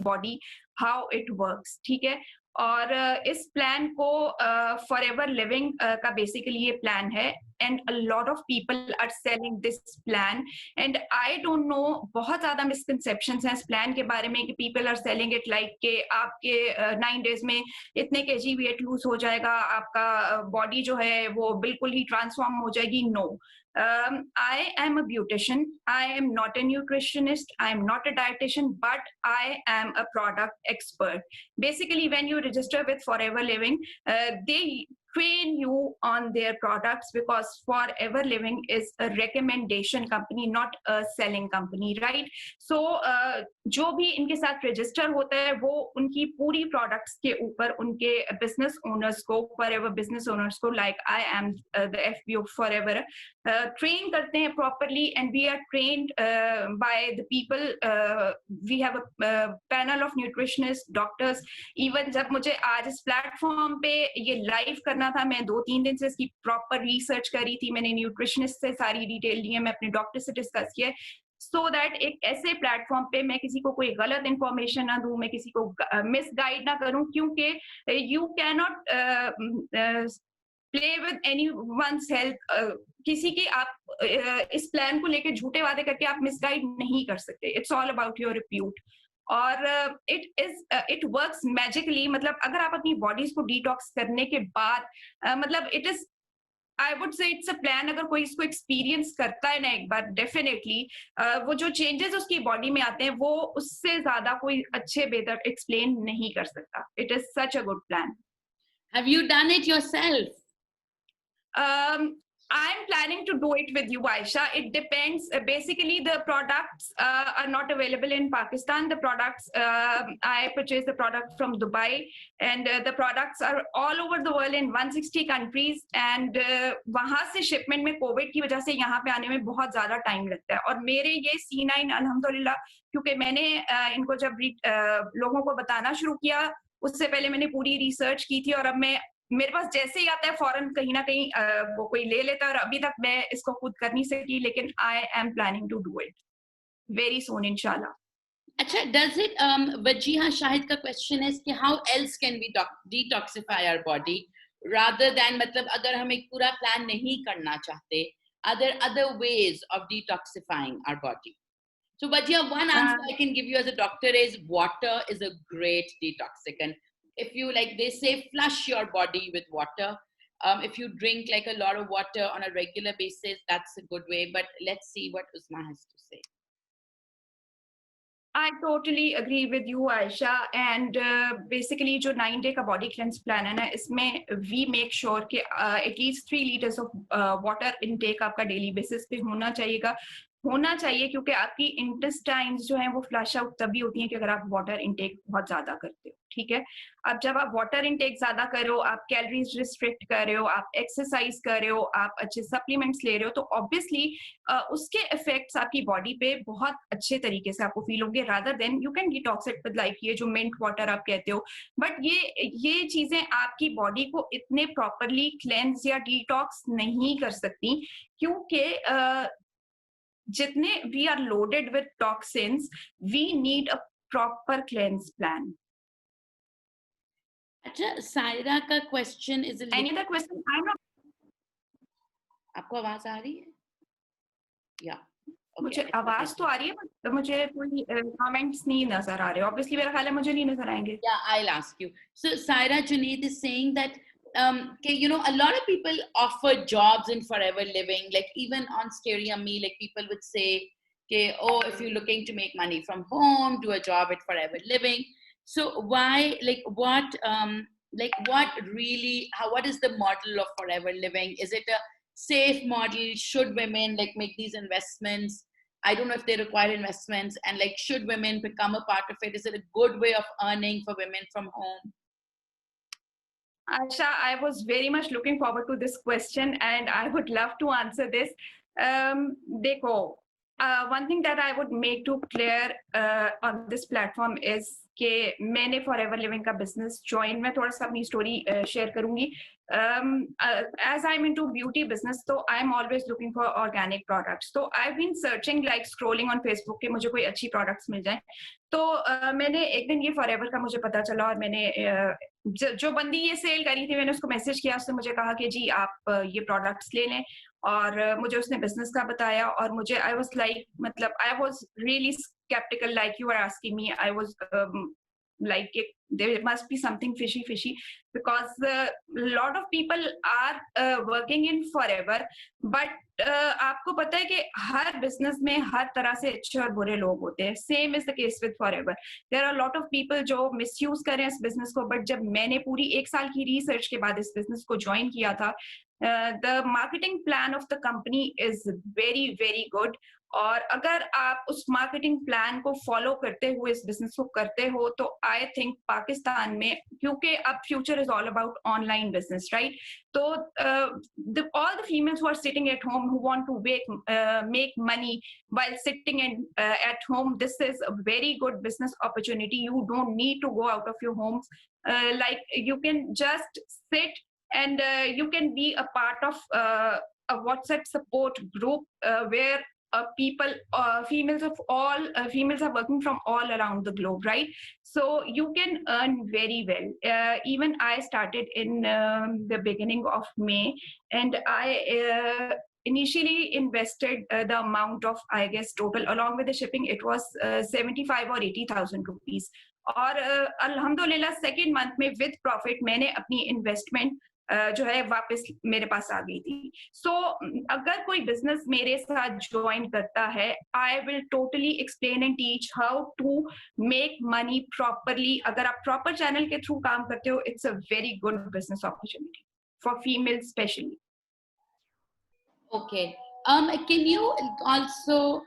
Body how it works, ठीक है। और इस प्लान को फॉरएवर लिविंग का बेसिकली ये प्लान है, and a lot of people are selling this plan, and I don't know, बहुत ज्यादा मिसकंसेप्शंस हैं इस प्लान के बारे में कि people are selling it like के आपके 9 डेज में इतने केजी वेट लूज हो जाएगा, आपका बॉडी जो है वो बिल्कुल ही ट्रांसफॉर्म हो जाएगी। No, I am a beautician. I am not a nutritionist. I am not a dietitian, but I am a product expert. Basically, when you register with Forever Living, they train you on their products, because Forever Living is a recommendation company, not a selling company, right? So, जो भी इनके साथ register होता है वो उनकी पूरी products के ऊपर उनके बिजनेस ओनर्स को, फॉरएवर बिजनेस ओनर्स को, like I am the FBO forever, train करते हैं properly, and we are trained by the people. We have a panel of nutritionists, doctors. Even जब मुझे आज इस प्लेटफॉर्म पे ये लाइव करना था, मैं 2-3 दिन से इसकी प्रॉपर रिसर्च करी थी, मैंने न्यूट्रिशनिस्ट से सारी डिटेल ली है, मैं अपने डॉक्टर से डिस्कस किया, सो दैट एक ऐसे प्लेटफॉर्म पे मैं किसी को कोई गलत इंफॉर्मेशन ना दूं, मैं किसी को मिसगाइड ना करूं, क्योंकि you can not play with any one's health. किसी की आप इस प्लान को लेके झूठे वादे करके आप मिसगाइड नहीं कर सकते। It's all about your repute. और इट वर्क्स मैजिकली, मतलब अगर आप अपनी बॉडीज को डिटॉक्स करने के बाद मतलब it is, I would say it's a plan, अगर कोई इसको एक्सपीरियंस करता है ना एक बार, डेफिनेटली वो जो चेंजेस उसकी बॉडी में आते हैं वो उससे ज्यादा कोई अच्छे बेहतर एक्सप्लेन नहीं कर सकता। It is such a good plan. Have you done it yourself? I'm planning to do it with you, Aisha. It depends. Basically, the products are not available in Pakistan. The products, I purchased the product from Dubai, and the products are all over the world in 160 countries. And वहाँ से shipment में COVID की वजह से यहाँ पे आने में बहुत ज़्यादा time लगता है। और मेरे ये C9 अल्हम्दुलिल्लाह, क्योंकि मैंने इनको जब लोगों को बताना शुरू किया, उससे पहले मैंने पूरी रिसर्च की थी, और अब मैं, मेरे पास जैसे ही आता है फौरन कहीं ना कहीं वो कोई ले लेता है, और अभी तक मैं इसको खुद कर नहीं सकी, लेकिन I am planning to do it very soon इंशाल्लाह। अच्छा, does it Wajiha Shahid का question is कि how else can we detoxify our body rather than, मतलब अगर हम एक पूरा plan नहीं करना चाहते, are there other ways of detoxifying our body? So Wajiha, one answer I can give you as a doctor is water is a great detoxicant. If you, like they say, flush your body with water, if you drink like a lot of water on a regular basis, that's a good way. But let's see what Uzma has to say. I totally agree with you, Aisha. And basically, जो 9 day का body cleanse plan है ना, इसमें we make sure कि at least 3 liters of water intake आपका daily basis पे होना चाहिए, क्योंकि आपकी इंटेस्टाइन्स जो हैं वो फ्लश आउट तभी होती हैं कि अगर आप वाटर इनटेक बहुत ज्यादा करते हो, ठीक है। अब जब आप वाटर इनटेक ज्यादा कर रहे हो, आप कैलोरीज रिस्ट्रिक्ट कर रहे हो, आप एक्सरसाइज कर रहे हो, आप अच्छे सप्लीमेंट्स ले रहे हो, तो ऑब्वियसली उसके इफेक्ट्स आपकी बॉडी पे बहुत अच्छे तरीके से आपको फील होंगे, rather than you can detox it with like ये जो मिंट वाटर आप कहते हो। बट ये चीजें आपकी बॉडी को इतने प्रॉपरली क्लेंस या डिटॉक्स नहीं कर सकती, क्योंकि जितने we are loaded with toxins, we need a proper cleanse plan. अच्छा, सायरा का question is Any other question? I'm not. आपको आवाज आ रही है? Yeah. मुझे आवाज तो आ रही है, but मुझे कोई comments नहीं नजर आ रहे। Obviously मेरा ख्याल है मुझे नहीं नजर आएंगे। Yeah, I'll ask you. So Saira Junaid is saying that you know, a lot of people offer jobs in Forever Living, like even on Stereo Me, like people would say, okay, oh, if you're looking to make money from home, do a job at Forever Living. So why, what really, what is the model of Forever Living? Is it a safe model? Should women like make these investments? I don't know if they require investments, and like, should women become a part of it? Is it a good way of earning for women from home? Asha, I was very much looking forward to this question, and I would love to answer this. देखो, one thing that I would make to clear on this platform is कि मैंने Forever Living का business join, मैं थोड़ा सा अपनी story share करूँगी. As I'm into beauty business, so I'm always looking for organic products. So I've been searching, like scrolling on Facebook कि मुझे कोई अच्छी products मिल जाए. तो मैंने एक दिन ये Forever का मुझे पता चला और मैंने जो बंदी ये सेल करी थी मैंने उसको मैसेज किया, उसने मुझे कहा कि जी आप ये प्रोडक्ट्स ले लें और मुझे उसने बिजनेस का बताया और मुझे आई वाज लाइक मतलब I was really skeptical like you are asking me. I was like there must be something fishy because a lot of people are working in Forever but आपको पता है कि हर business में हर तरह से अच्छे और बुरे लोग होते हैं. Same is the case with Forever. There are lot of people जो मिसयूज कर रहे हैं इस बिजनेस को, बट जब मैंने पूरी 1 साल की रिसर्च के बाद इस बिजनेस को ज्वाइन किया था, the marketing plan of the company is very very good. और अगर आप उस मार्केटिंग प्लान को फॉलो करते हुए इस बिजनेस को करते हो तो आई थिंक पाकिस्तान में, क्योंकि अब future is all about online business, right? So all the females who are sitting at home who want to make money while sitting at home, this is a very good business opportunity. You don't need to go out of your homes. Like you can just sit and you can be a part of a WhatsApp support group where females are working from all around the globe, right? So you can earn very well. Even I started in the beginning of May, and I initially invested the amount of, I guess, total along with the shipping, it was 75 or 80,000 rupees. और अल्हम्दुलिल्लाह second month में with profit मैंने अपनी investment जो है वापस मेरे पास आ गई थी. सो अगर कोई बिजनेस मेरे साथ ज्वाइन करता है, I will totally explain and teach how to make money properly. अगर आप प्रॉपर चैनल के थ्रू काम करते हो, it's a very good business opportunity for female specially. Okay. Can you also,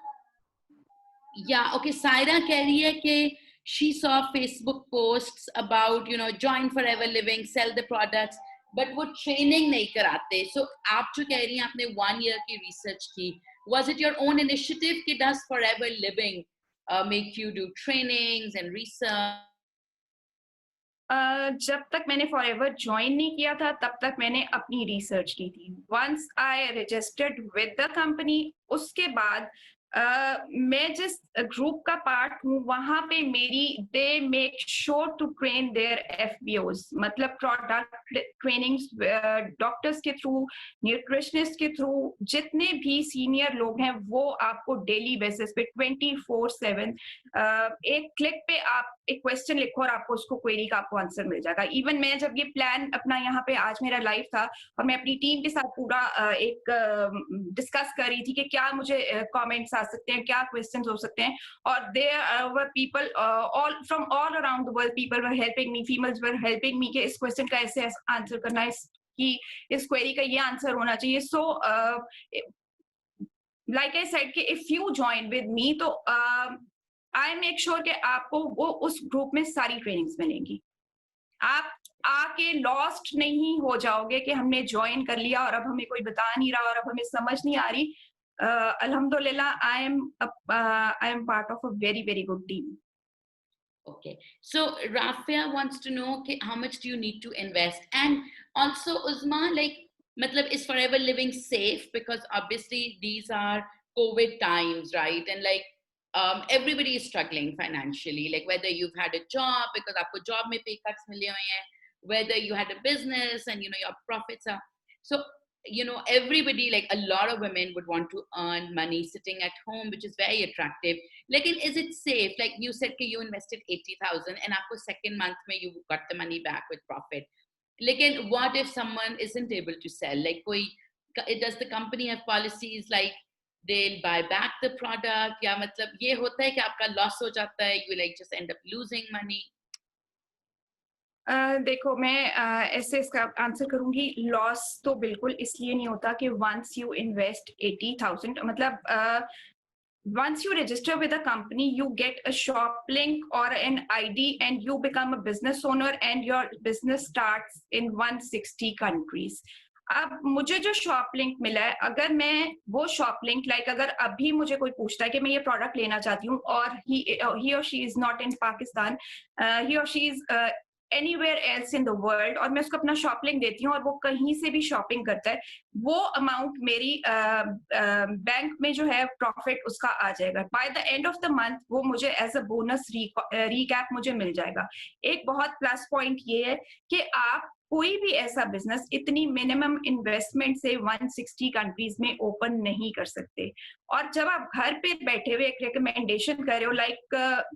yeah, okay, Saira कह रही है कि she saw Facebook posts about, you know, join Forever Living, sell the products, but वो training नहीं कराते. So आप जो कह रही हैं आपने 1 year की research की, was it your own initiative कि does Forever Living make you do trainings and research? जब तक मैंने फॉरएवर ज्वाइन नहीं किया था तब तक मैंने अपनी रिसर्च की थी. Once I registered with the company, उसके बाद मैं जिस ग्रुप का पार्ट हूँ वहां पे मेरी they make sure to train their FBOs, मतलब प्रोडक्ट ट्रेनिंग्स डॉक्टर्स के थ्रू, न्यूट्रिशनिस्ट के थ्रू, जितने भी सीनियर लोग हैं वो आपको डेली बेसिस पे 24/7 एक क्लिक पे आप एक क्वेश्चन लिखो और आपको उसको क्वेरी का आपको आंसर मिल जाएगा. इवन मैं जब ये प्लान अपना यहाँ पे आज मेरा लाइव था और मैं अपनी टीम के साथ पूरा एक डिस्कस कर रही थी कि क्या मुझे कमेंट्स आ सकते हैं, क्या क्वेश्चंस हो सकते हैं, और there were people all from all around the world, people were helping me, females were helping me कि इस क्वेश्चन का ऐसे आंसर करना है, कि इस क्वेरी का ये आंसर होना चाहिए. सो लाइक आई सेड कि if you join with me तो आई मेक श्योर कि आपको वो उस ग्रुप में सारी ट्रेनिंग्स मिलेंगी. आप आके लॉस्ट नहीं हो जाओगे कि हमने ज्वाइन कर लिया और अब हमें कोई बता नहीं रहा और अब हमें समझ नहीं आ रही. Alhamdulillah, I am part of a very, very good team. Okay, so Rafia wants to know how much do you need to invest, and also Uzma, like, matlab, is Forever Living safe? Because obviously these are COVID times, right? And like everybody is struggling financially. Like whether you've had a job because आपको job में pay cuts मिले हुए हैं, whether you had a business and you know your profits are so. You know, everybody, like a lot of women would want to earn money sitting at home, which is very attractive. Like, is it safe? Like you said, you invested 80,000 and after second month mein you got the money back with profit. Like, what if someone isn't able to sell? Like, does the company have policies like they'll buy back the product? या मतलब ये होता है कि आपका loss हो जाता है, you like just end up losing money? देखो मैं ऐसे इसका आंसर करूंगी. लॉस तो बिल्कुल इसलिए नहीं होता कि वंस यू इन्वेस्ट 80,000, मतलब once you register with a company, you get a shop link or an ID and you become a business owner and your business starts in 160 countries. अब मुझे जो शॉप लिंक मिला है, अगर मैं वो shop link अगर अभी मुझे कोई पूछता है कि मैं ये प्रोडक्ट लेना चाहती हूँ और he or she is not in Pakistan, he or she is anywhere else in the world, और मैं उसको अपना शॉप लिंक देती हूँ और वो कहीं से भी शॉपिंग करता है, वो अमाउंट मेरी बैंक में जो है प्रॉफिट उसका आ जाएगा। Bye the end of the month वो मुझे एज अ बोनस रिकैप मुझे मिल जाएगा। एक बहुत प्लस पॉइंट ये है कि आप कोई भी ऐसा बिजनेस इतनी मिनिमम इन्वेस्टमेंट से 160 कंट्रीज में ओपन नहीं कर सकते। और जब आप घर पे बैठे हुए एक रिकमेंडेशन कर रहे हो,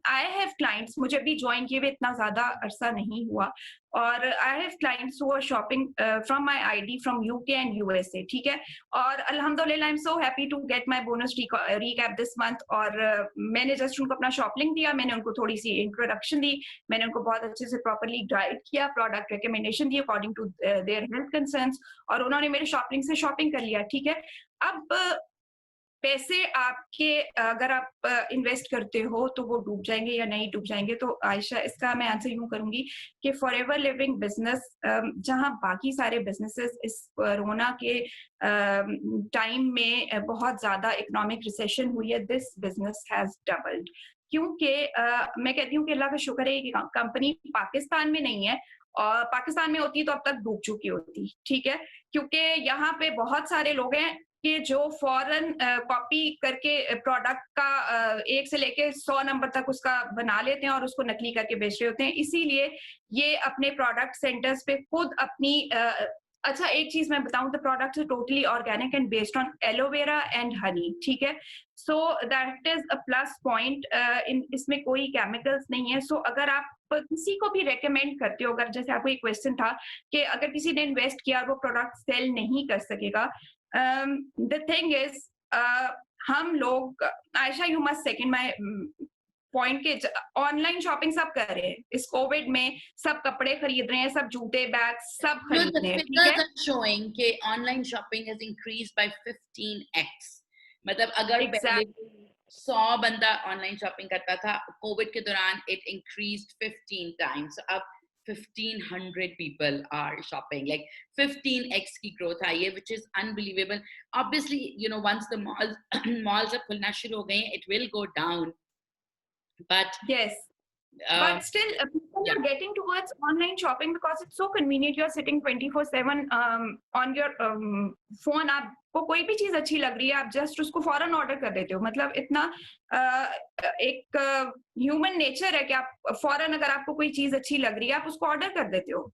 आई हैव क्लाइंट्स, मुझे भी ज्वाइन किए हुए इतना ज्यादा अरसा नहीं हुआ, और I have clients who are shopping from my ID from UK and USA, ठीक है। और अल्हम्दुलिल्लाह I am so happy to get my bonus recap this month. और मैंने जस्ट उनको अपना शॉप लिंक दिया, मैंने उनको थोड़ी सी इंट्रोडक्शन दी, मैंने उनको बहुत अच्छे से प्रॉपर्ली गाइड किया, प्रोडक्ट रिकमेंडेशन दी according to their health concerns, और उन्होंने मेरे शॉप लिंक से शॉपिंग कर लिया, ठीक है। अब पैसे आपके अगर आप इन्वेस्ट करते हो तो वो डूब जाएंगे या नहीं डूब जाएंगे, तो आयशा इसका मैं आंसर यूं करूंगी कि फॉर एवर लिविंग बिजनेस, जहां बाकी सारे बिजनेसेस इस कोरोना के टाइम में बहुत ज्यादा इकोनॉमिक रिसेशन हुई है, दिस बिजनेस हैज डबल्ड। क्योंकि मैं कहती हूँ कि अल्लाह का शुक्र है कि कंपनी पाकिस्तान में नहीं है, और पाकिस्तान में होती तो अब तक डूब चुकी होती, ठीक है। क्योंकि यहाँ पे बहुत सारे लोग हैं कि जो फॉरेन कॉपी करके प्रोडक्ट का 1 से लेके 100 नंबर तक उसका बना लेते हैं और उसको नकली करके बेच रहे होते हैं। इसीलिए ये अपने प्रोडक्ट सेंटर्स पे खुद अपनी अच्छा, एक चीज मैं बताऊं, the product is totally organic and based on aloe vera and honey, ठीक है। So that is a plus point, इसमें कोई केमिकल्स नहीं है। सो अगर आप किसी को भी रेकमेंड करते हो, अगर जैसे आपको एक क्वेश्चन था कि अगर किसी ने इन्वेस्ट किया और वो प्रोडक्ट सेल नहीं कर सकेगा, द थिंग इज, हम लोग, Ayesha you must second my point के, ऑनलाइन शॉपिंग सब कर रहे हैं इस कोविड में, सब कपड़े खरीद रहे हैं, सब जूते बैग सब No, खरीद the रहे हैं, ठीक figures है। are showing कि online shopping has increased by 15x. मतलब अगर पहले एग्जैक्ट 100 बंदा ऑनलाइन शॉपिंग करता था, कोविड के दौरान it increased 15 times. So अब 1500 people are shopping, like 15x की growth आई है, which is unbelievable. Obviously, you know, once the malls अब खुलना शुरू हो गए, it will go down. But yes, uh, but still people yeah, are getting towards online shopping because it's so convenient. You are sitting 24/7 on your phone, आपको कोई भी चीज अच्छी लग रही है, आप जस्ट उसको फौरन ऑर्डर कर देते हो। मतलब इतना एक ह्यूमन नेचर है कि आप फौरन, अगर आपको कोई चीज अच्छी लग रही है, आप उसको ऑर्डर कर देते हो।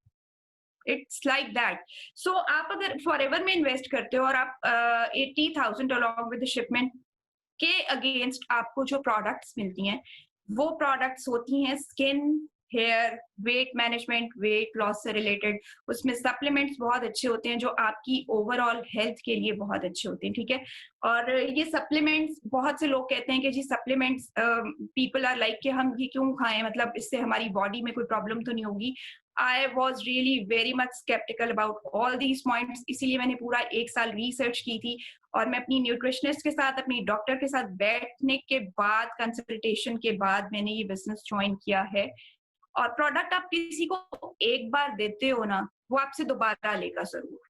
It's like that. सो आप अगर फॉरएवर में इन्वेस्ट करते हो और आप 80,000 अलॉन्ग विद शिपमेंट के अगेंस्ट आपको जो प्रोडक्ट्स मिलती हैं, वो प्रोडक्ट्स होती हैं skin, hair, weight management, weight loss से रिलेटेड। उसमें सप्लीमेंट्स बहुत अच्छे होते हैं जो आपकी ओवरऑल हेल्थ के लिए बहुत अच्छे होते हैं, ठीक है। और ये सप्लीमेंट्स, बहुत से लोग कहते हैं कि जी सप्लीमेंट्स, पीपल आर लाइक कि हम ये क्यों खाएं, मतलब इससे हमारी बॉडी में कोई प्रॉब्लम तो नहीं होगी। I was really very much sceptical about all these points, इसीलिए मैंने पूरा 1 साल रिसर्च की थी, और मैं अपनी न्यूट्रिशनिस्ट के साथ, अपनी डॉक्टर के साथ बैठने के बाद, कंसल्टेशन के बाद मैंने ये बिजनेस ज्वाइन किया है। और प्रोडक्ट आप किसी को एक बार देते हो ना, वो आपसे दोबारा लेगा जरूर।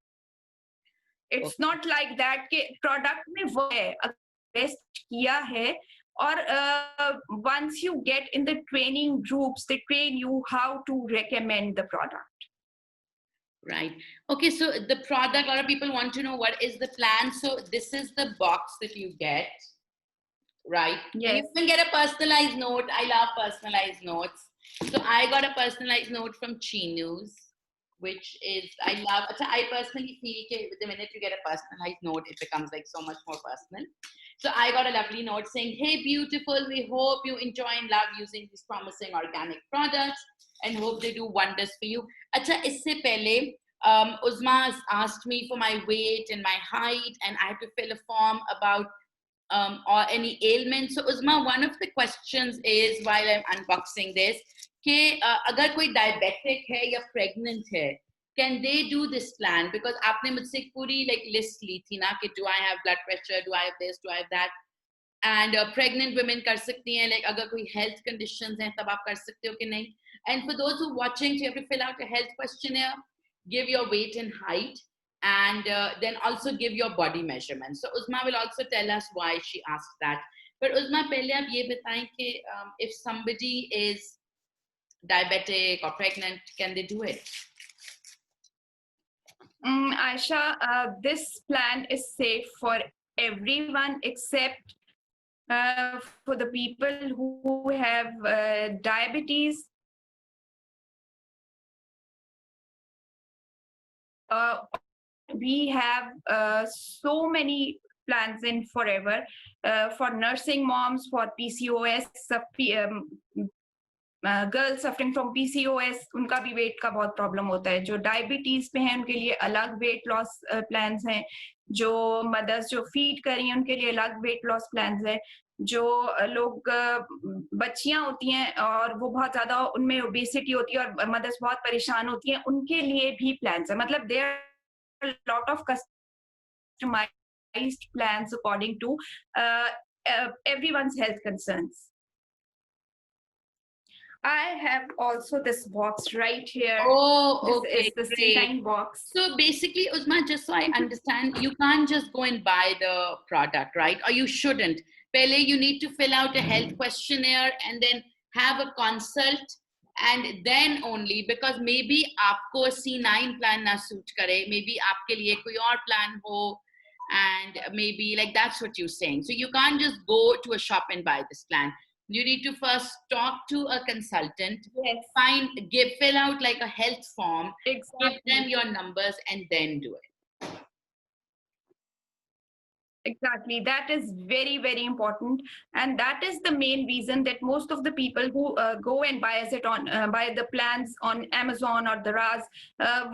It's okay. Not like that कि प्रोडक्ट में वो है, इन्वेस्ट किया है, और once you get in the training groups, they train you how to recommend the product. Right. Okay, so the product, a lot of people want to know what is the plan. So this is the box that you get, right? And you yes, can get a personalized note. I love personalized notes. So I got a personalized note from Chi News, which is, I love, I personally feel that the minute you get a personalized note, it becomes like so much more personal. So I got a lovely note saying, hey, beautiful, we hope you enjoy and love using these promising organic products and hope they do wonders for you. Isse pehle, Uzma asked me for my weight and my height, and I had to fill a form about or any ailments. So Uzma, one of the questions is, while I'm unboxing this, कि अगर कोई diabetic है या pregnant है, can they do this plan? Because आपने मुझसे एक पूरी like list ली थी ना कि do I have blood pressure, do I have this, do I have that, and pregnant women कर सकती हैं, like अगर कोई health conditions हैं तब आप कर सकते हो कि नहीं. And for those who are watching, so you have to fill out a health questionnaire, give your weight and height, and then also give your body measurements. So Uzma will also tell us why she asked that. But Uzma, pehle aap ye bataएं कि if somebody is diabetic or pregnant, can they do it? Aisha, this plan is safe for everyone except for the people who have diabetes. We have so many plans in forever for nursing moms, for PCOS, girls suffering from PCOS, उनका भी wait का बहुत problem होता है. जो diabetes पे हैं उनके लिए अलग वेट लॉस प्लान्स हैं. जो मदर्स जो फीड कर रही हैं उनके लिए अलग वेट लॉस प्लान्स है. जो लोग बच्चियां होती हैं और वो बहुत ज्यादा उनमें ओबेसिटी होती है और मदर्स बहुत परेशान होती हैं, उनके लिए भी प्लान्स है. मतलब there are lot of customised plans according to everyone's health concerns. I have also this box right here. Oh, okay, this is the great. C9 box. So basically, Uzma, just so I understand, you can't just go and buy the product, right? Or you shouldn't. Pehle, you need to fill out a health questionnaire and then have a consult, and then only, because maybe aapko C9 plan na suit kare, maybe aapke liye koi aur plan ho, and maybe like that's what you're saying. So you can't just go to a shop and buy this plan. You need to first talk to a consultant, yes, fill out like a health form, exactly. give them your numbers, and then do it. Exactly, that is very very important, and that is the main reason that most of the people who go and buy the plans on Amazon or Daraz,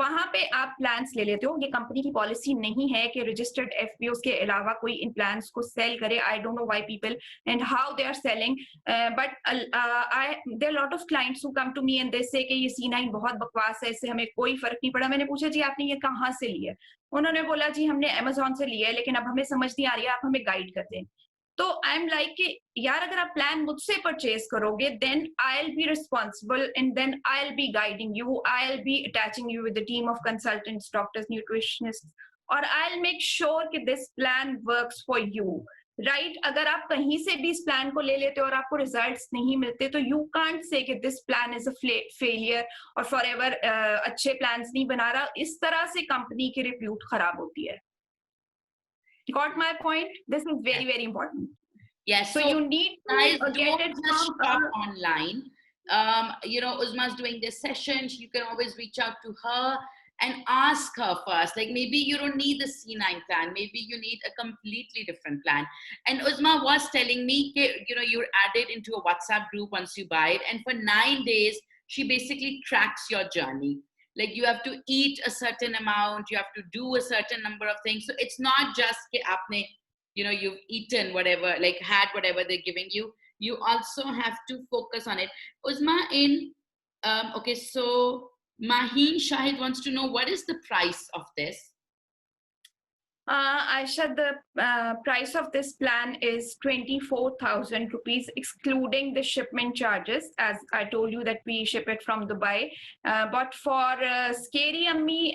वहाँ पे आप plans ले लेते हो. ये company की policy नहीं है कि registered FPOs के अलावा कोई इन plans को sell करे. I don't know why people and how they are selling, but there are a lot of clients who come to me and they say कि ये C9 बहुत बकवास है, इससे हमें कोई फर्क नहीं पड़ा. मैंने पूछा जी आपने ये कहाँ से लिया? उन्होंने बोला जी हमने Amazon से लिया है, लेकिन अब हमें समझ नहीं आ रही है, आप हमें गाइड कर दें. तो आई एम लाइक कि यार अगर आप प्लान मुझसे परचेज करोगे then I will be responsible and then I will be guiding you, I will be attaching you with the team of consultants, doctors, nutritionist, और आई विल मेक श्योर कि this plan works for you. Right, अगर आप कहीं से भी इस plan को ले लेते हो और आपको रिजल्ट्स नहीं मिलते तो यू कांट से कि this plan is a failure और फॉरएवर अच्छे प्लान्स नहीं बना रहा. इस तरह से कंपनी की रिप्यूट खराब होती है. Got my point? This is very very important. Yes. So you need to guys get don't it just from shop online. You know, Uzma's doing this session. You can always reach out to her and ask her first. Like maybe you don't need the C9 plan. Maybe you need a completely different plan. And Uzma was telling me, you know, you're added into a WhatsApp group once you buy it, and for 9 days she basically tracks your journey. Like you have to eat a certain amount, you have to do a certain number of things. So it's not just ke aapne, you know, you've eaten whatever, like had whatever they're giving you. You also have to focus on it. Uzma, okay, so Maheen Shahid wants to know what is the price of this? Aisha, the price of this plan is 24,000 rupees, excluding the shipment charges. As I told you that we ship it from Dubai. But for Scary Ummi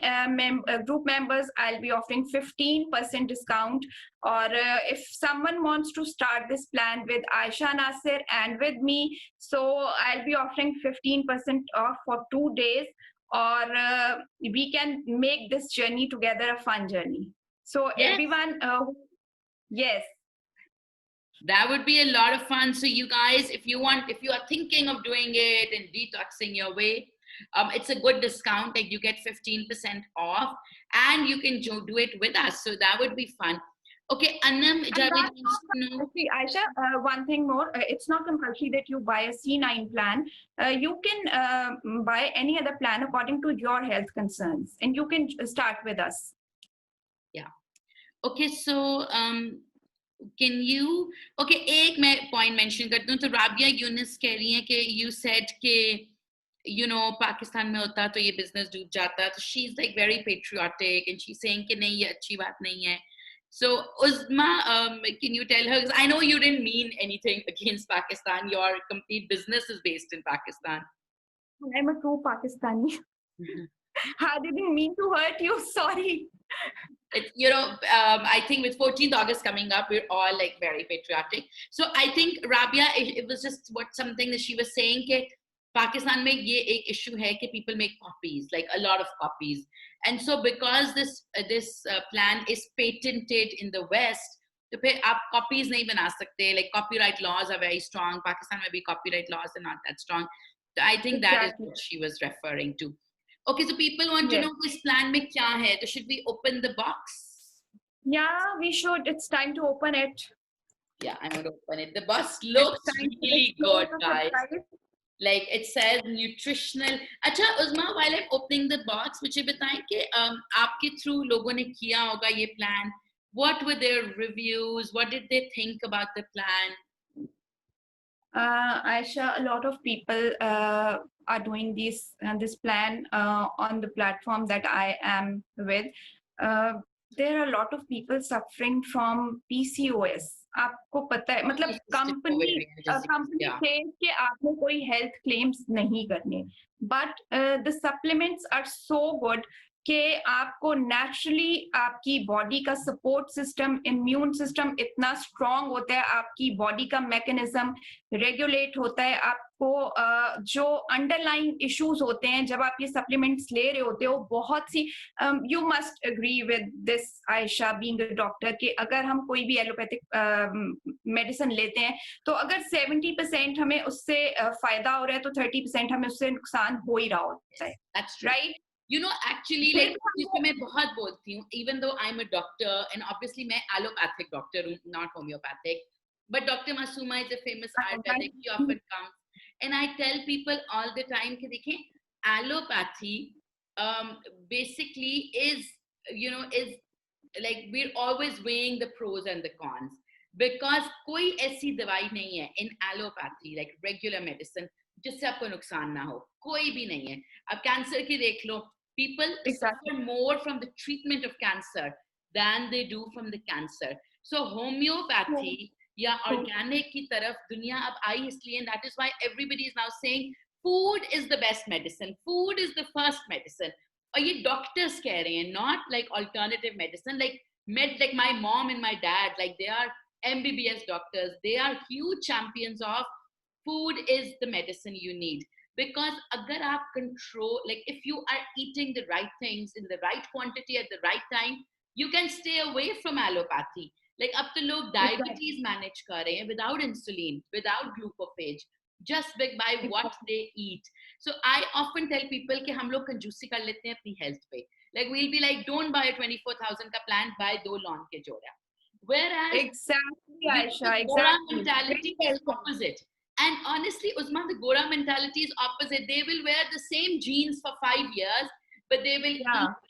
group members, I'll be offering 15% discount. Or if someone wants to start this plan with Aisha Nasir and with me, so I'll be offering 15% off for 2 days. Or we can make this journey together a fun journey. So yes. Everyone, yes. That would be a lot of fun. So you guys, if you are thinking of doing it and detoxing your way, it's a good discount. Like you get 15% off and you can do it with us. So that would be fun. Okay, Annam, see, Aisha, one thing more. It's not compulsory that you buy a C9 plan. You can buy any other plan according to your health concerns, and you can start with us. Yeah. Okay, so can you, okay, एक मैं point mention करती हूँ. तो Rabia Yunus कह रही है कि you said कि you know पाकिस्तान में होता तो ये business डूब जाता. So she's like very patriotic and she's saying कि नहीं ये अच्छी बात नहीं है. So Uzma, can you tell her, because I know you didn't mean anything against Pakistan, your complete business is based in Pakistan. I'm a true Pakistani. I didn't mean to hurt you. Sorry. It's, I think with 14th August coming up, we're all like very patriotic. So I think Rabia, it was just something that she was saying that Pakistan mein ye ek issue hai कि people make copies, like a lot of copies. And so because this plan is patented in the West, तो फिर आप copies नहीं बना सकते. Like copyright laws are very strong. Pakistan में भी copyright laws are not that strong. So I think that is Exactly. what she was referring to. Okay, so people want to Yes. know this plan में क्या है? So should we open the box? Yeah, we should. It's time to open it. Yeah, I'm going to open it. The box looks It's time to really disclose good, the guys. surprise. Like it says nutritional. अच्छा उस्मा, while I'm opening the box, मुझे बताएं कि आपके through लोगों ने किया होगा ये plan. What were their reviews? What did they think about the plan? Aisha, a lot of people are doing this plan on the platform that I am with. There are a lot of people suffering from PCOS. आपको पता है, मतलब company says कि आपने कोई health claims नहीं करने, but the supplements are so good कि आपको नेचुरली आपकी बॉडी का सपोर्ट सिस्टम, इम्यून सिस्टम इतना स्ट्रांग होता है, आपकी बॉडी का मैकेनिज्म रेगुलेट होता है, आपको जो अंडरलाइंग इश्यूज होते हैं जब आप ये सप्लीमेंट्स ले रहे होते हो, बहुत सी you must agree with this Ayesha, being a doctor, कि अगर हम कोई भी एलोपैथिक मेडिसिन लेते हैं तो अगर 70% हमें उससे फायदा हो रहा है तो 30% हमें उससे नुकसान हो ही रहा होता है, राइट? Actually, like जिसमें मैं बहुत बोलती हूँ, even though I'm a doctor and obviously मैं allopathic doctor हूँ, not homeopathic, but Dr. Masooma is a famous Ayurvedic. She often comes, and I tell people all the time कि देखें, allopathy basically is like we're always weighing the pros and the cons, because कोई ऐसी दवाई नहीं है in allopathy, like regular medicine, जिससे आपको नुकसान ना हो, कोई भी नहीं है. अब कैंसर की देख लो, people suffer more from the treatment of cancer than they do from the cancer. So homeopathy या organic की तरफ दुनिया अब आई इसलिए, and that is why everybody is now saying food is the best medicine, food is the first medicine. और ये doctors कह रहे हैं, not like alternative medicine, like my mom and my dad, like they are MBBS doctors, they are huge champions of food is the medicine you need. Because agar aap control, like if you are eating the right things in the right quantity at the right time, you can stay away from allopathy. Like ab to log diabetes manage kar rahe hain without insulin, without glucophage, just by what they eat. So I often tell people कि हम लोग कंजूसी कर लेते हैं अपनी health पे. Like we'll be like, don't buy a 24,000 का plan, buy 2 lawn के जोड़ा. Whereas exactly, Aisha, Gora mentality is opposite. And honestly, Usman, the Gora mentality is opposite. They will wear the same jeans for 5 years, but they will eat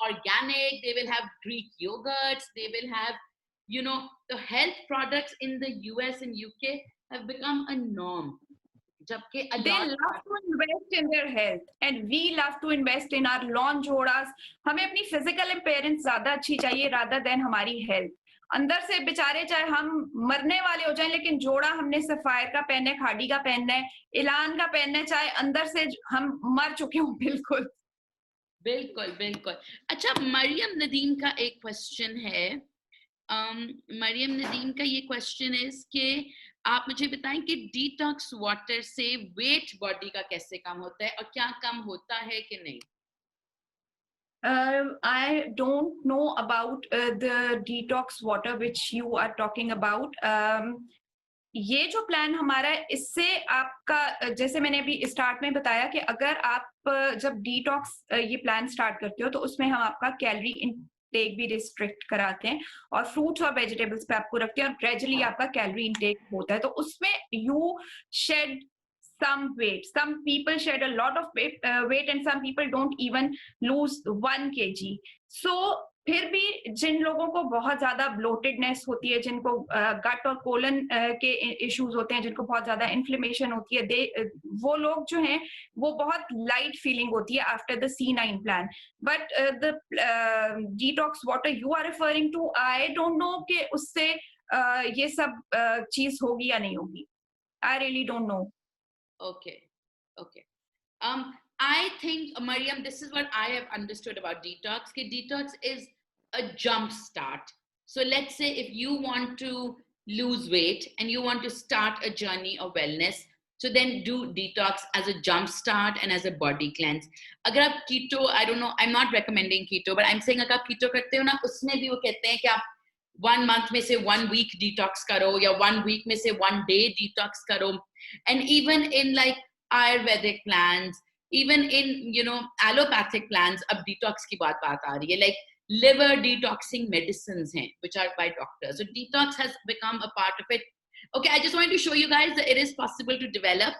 organic, they will have Greek yogurts, they will have, the health products in the US and UK have become a norm. They love to invest in their health and we love to invest in our lawn jodas. हमें अपनी physical appearance ज़्यादा अच्छी चाहिए rather than हमारी health. अंदर से बेचारे चाहे हम मरने वाले हो जाएं, लेकिन जोड़ा हमने सफायर का पहनना है, खाड़ी का पहनना है, इलान का पहनना है, चाहे अंदर से हम मर चुके हों. बिल्कुल बिल्कुल बिल्कुल. अच्छा, मरियम नदीम का एक क्वेश्चन है. मरियम नदीम का ये क्वेश्चन है कि आप मुझे बताएं कि डिटॉक्स वाटर से वेट बॉडी का कैसे कम होता है और क्या कम होता है कि नहीं? I don't know about the detox water which you are talking about. ये जो प्लान हमारा है, इससे आपका, जैसे मैंने अभी स्टार्ट में बताया कि अगर आप जब डिटॉक्स ये प्लान स्टार्ट करते हो तो उसमें हम आपका कैलोरी इनटेक भी रिस्ट्रिक्ट कराते हैं और फ्रूट्स और वेजिटेबल्स पे आपको रखते हैं और ग्रेजुअली आपका कैलोरी इनटेक होता है. तो उसमें you shed some weight. Some people shed a lot of weight and some people don't even lose 1 kg. So फिर भी जिन लोगों को बहुत ज्यादा ब्लोटेडनेस होती है, जिनको गट और कोलन के इश्यूज होते हैं, जिनको बहुत ज्यादा इन्फ्लेमेशन होती है, वो लोग जो हैं वो बहुत लाइट फीलिंग होती है after the C9 plan. But the detox water you are referring to, I don't know कि उससे ये सब चीज होगी या नहीं होगी. I really don't know. Okay. I think, Mariam, this is what I have understood about detox. Okay, detox is a jump start. So let's say if you want to lose weight and you want to start a journey of wellness, so then do detox as a jump start and as a body cleanse. अगर आप keto, I don't know, I'm not recommending keto, but I'm saying अगर आप keto करते हो ना, उसमें भी वो कहते हैं कि आप 1 month में से 1 week detox करो या 1 week में से 1 day detox करो. And even in like Ayurvedic plans, even in allopathic plans, अब detox की बात आ रही है, like liver detoxing medicines हैं which are by doctors. So detox has become a part of it. Okay, I just wanted to show you guys that it is possible to develop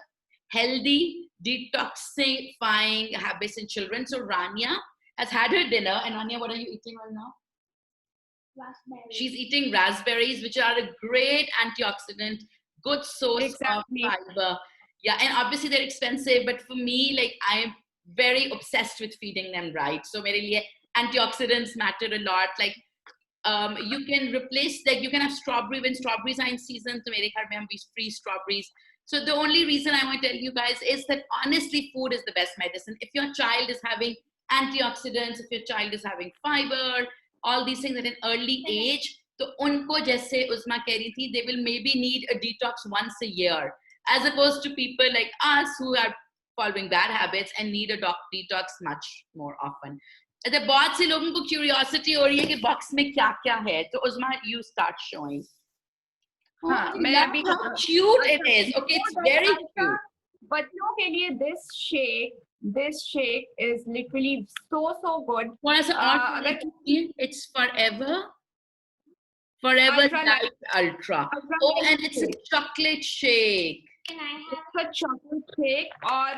healthy detoxifying habits in children. So Rania has had her dinner, and Rania, what are you eating right now? Raspberries. She's eating raspberries, which are a great antioxidant, good source Exactly. of fiber. Yeah, and obviously they're expensive, but for me, like I'm very obsessed with feeding them right. So mere liye antioxidants matter a lot. Like you can replace, like you can have strawberry when strawberries are in season. So mere ghar mein hum freeze strawberries. So the only reason I want to tell you guys is that honestly, food is the best medicine. If your child is having antioxidants, if your child is having fiber, all these things at an early age, तो उनको जैसे उस्मा कह रही थी, they will maybe need a detox once a year, as opposed to people like us who are following bad habits and need a detox much more often. तो बहुत से लोगों को curiosity हो रही है कि box में क्या क्या है, तो उस्मा you start showing. हाँ, Oh, मैं love अभी how cute it is. Okay, it's very cute. बच्चों के लिए this shake is literally so good. थोड़ा सा और अगर it's forever Ultra Light Ultra. Oh, light and it's a shake. chocolate shake. Can I have? It's a chocolate shake, or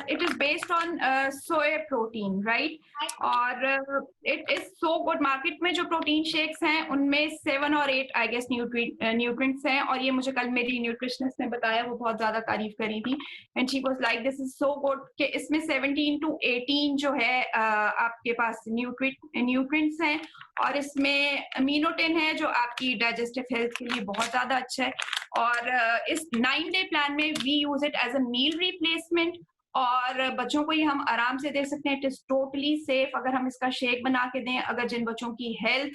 it is based on soy protein, right? और it is so good. Market में जो protein shakes हैं, उनमें 7 or 8 I guess nutrients हैं, और ये मुझे कल मेरी nutritionist ने बताया, वो बहुत ज़्यादा तारीफ करी थी, and she was like, this is so good कि इसमें 17 to 18 जो है आपके पास nutrients हैं, और इसमें amino 10 है जो आपकी digestive health के लिए बहुत ज़्यादा अच्छा है, और इस 9-day प्लान में we use it as a meal replacement, और बच्चों को ये हम आराम से दे सकते हैं. इट इज टोटली सेफ अगर हम इसका शेक बना के दें. अगर जिन बच्चों की हेल्थ